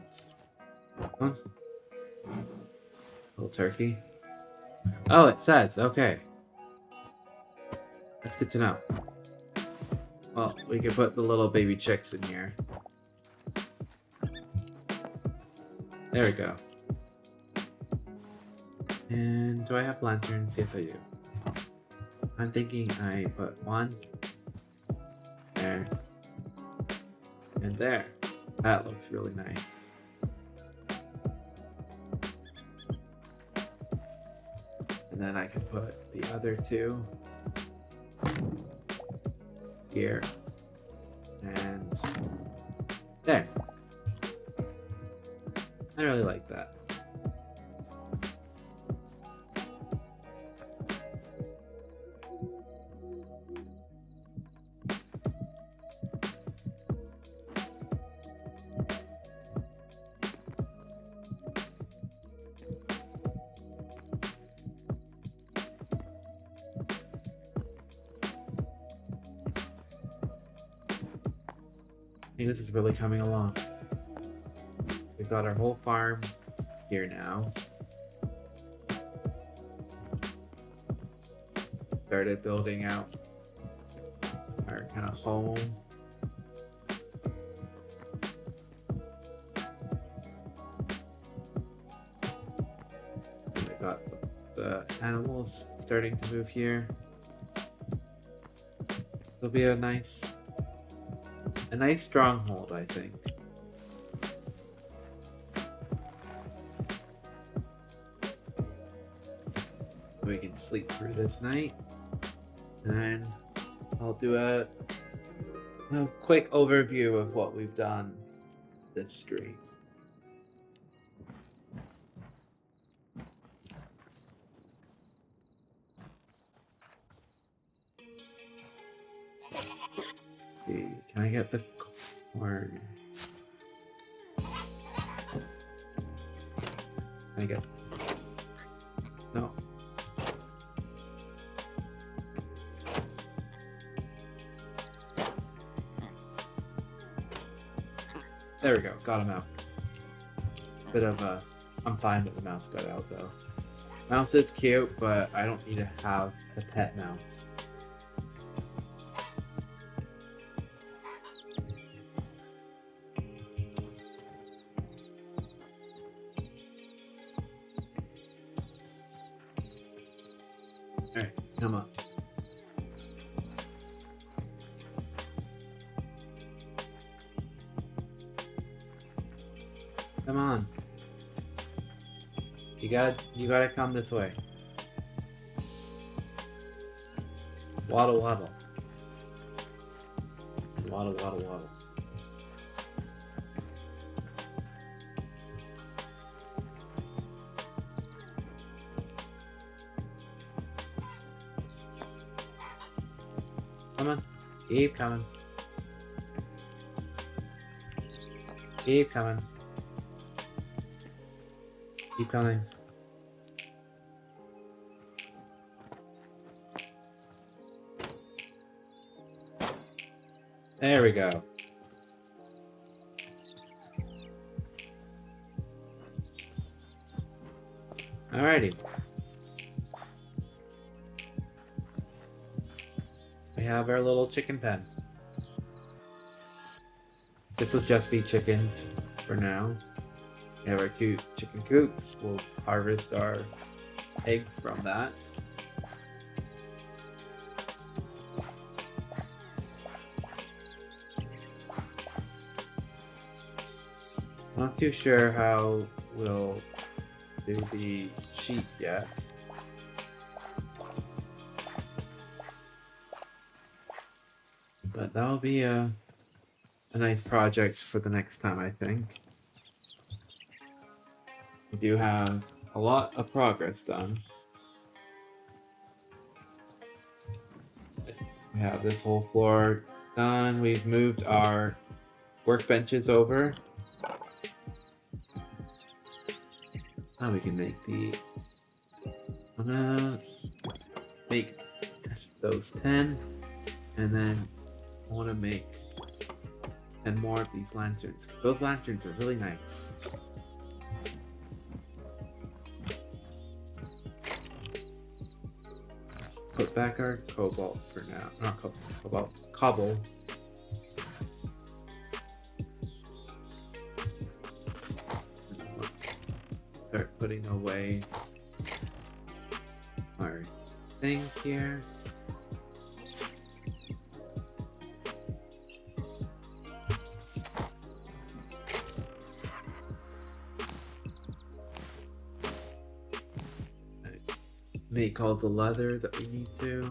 [SPEAKER 1] little turkey. Oh, it says, okay. That's good to know. Well, we can put the little baby chicks in here. There we go. And do I have lanterns? Yes, I do. I'm thinking I put one there and there. That looks really nice. And then I can put the other 2 here. And there. I really like that. I think this is really coming along. We've got our whole farm here now. Started building out our kind of home. We got the animals starting to move here. It'll be a nice stronghold, I think. We can sleep through this night, and then I'll do a quick overview of what we've done this stream. Let's see, can I get the corn? Can I get? No. There we go, got him out. Bit of a... I'm fine with the mouse got out though. Mouse is cute, but I don't need to have a pet mouse. Alright, come on. Come on. You gotta come this way. Waddle, waddle. Waddle, waddle, waddle. Come on. Keep coming. Keep coming. Keep coming. There we go. Alrighty. We have our little chicken pen. This will just be chickens for now. We have our 2 chicken coops. We'll harvest our eggs from that. Not too sure how we'll do the sheep yet. But that'll be a nice project for the next time, I think. We do have a lot of progress done. We have this whole floor done. We've moved our workbenches over. Now we can make the... I'm gonna make those 10, and then I want to make 10 more of these lanterns, because those lanterns are really nice. Let's put back our cobalt for now. Not cobalt, cobble. Start putting away our things here. Make all the leather that we need to.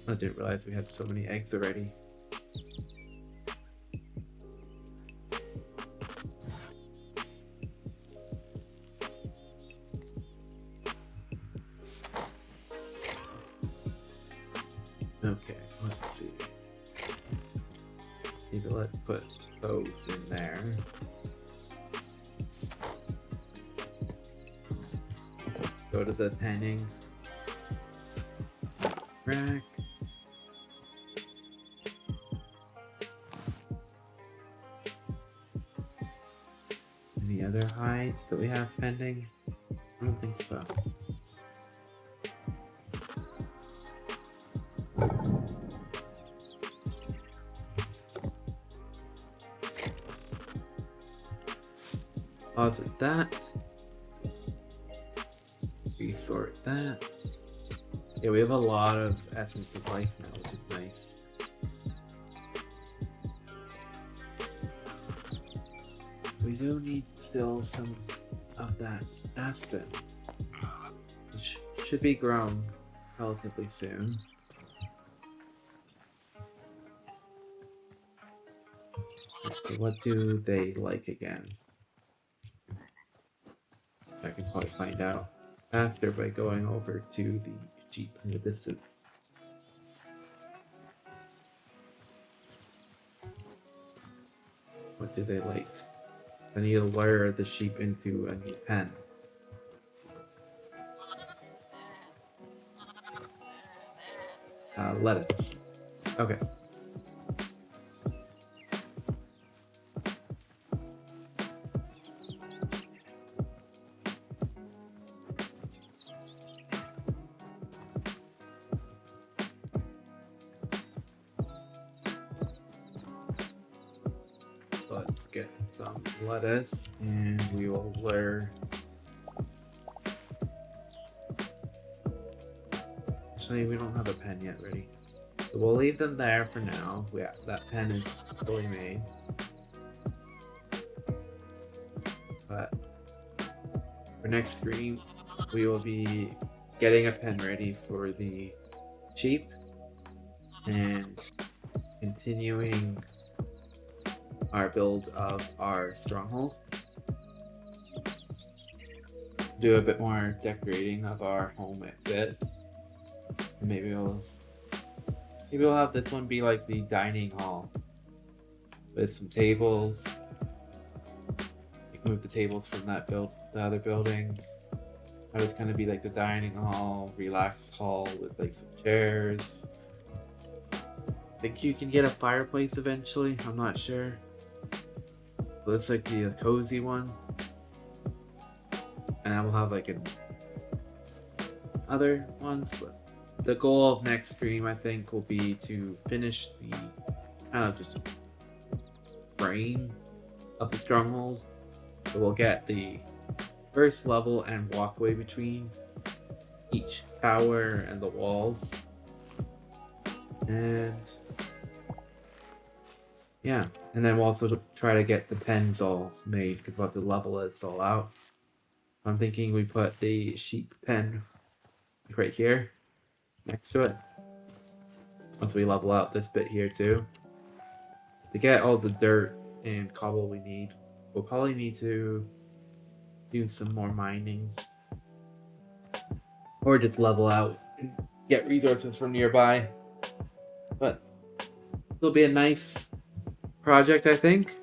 [SPEAKER 1] I didn't realize we had so many eggs already. Okay, let's see. Maybe let's put those in there. Go to the tannings. Rack. Any other hides that we have pending? I don't think so. Deposit that. Resort that. Yeah, we have a lot of essence of life now, which is nice. We do need still some of that aspen, which should be grown relatively soon. So what do they like again? I can probably find out faster by going over to the sheep in the distance. What do they like? I need to lure the sheep into a new pen. Lettuce. Okay. Let's get some lettuce and we will lure. Actually, we don't have a pen yet ready. So we'll leave them there for now. Yeah, that pen is fully made. But for next stream, we will be getting a pen ready for the sheep and continuing our build of our stronghold. Do a bit more decorating of our home a bit. Maybe we'll have this one be like the dining hall with some tables. You can move the tables from that the other building. That was gonna be like the dining hall, relaxed hall with like some chairs. I think you can get a fireplace eventually. I'm not sure. But it's like the cozy one, and I will have like other ones. But the goal of next stream, I think, will be to finish the kind of just frame of the stronghold. So we'll get the first level and walkway between each tower and the walls. And yeah, and then we'll also try to get the pens all made because we'll have to level it all out. I'm thinking we put the sheep pen right here next to it. Once we level out this bit here too. To get all the dirt and cobble we need, we'll probably need to do some more mining. Or just level out and get resources from nearby. But it'll be a nice project, I think.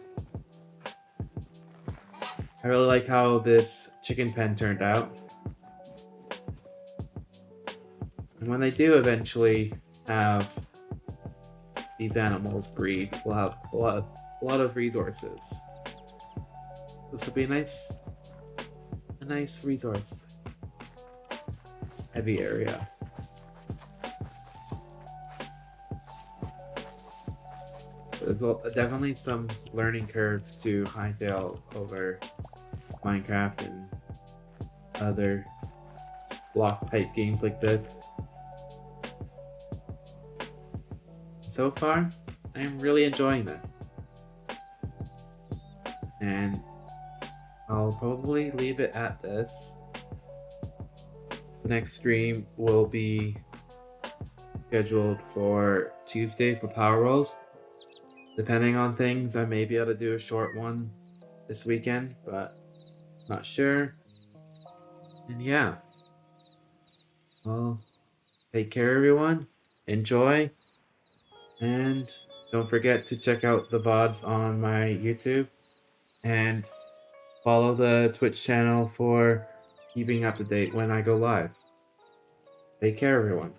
[SPEAKER 1] I really like how this chicken pen turned out. And when they do eventually have these animals breed, we'll have a lot of resources. This will be a nice resource heavy area. There's definitely some learning curves to Hytale over Minecraft and other block type games like this. So far, I am really enjoying this. And I'll probably leave it at this. The next stream will be scheduled for Tuesday for Power World. Depending on things, I may be able to do a short one this weekend, but not sure. And yeah. Well, take care, everyone. Enjoy. And don't forget to check out the VODs on my YouTube. And follow the Twitch channel for keeping up to date when I go live. Take care, everyone.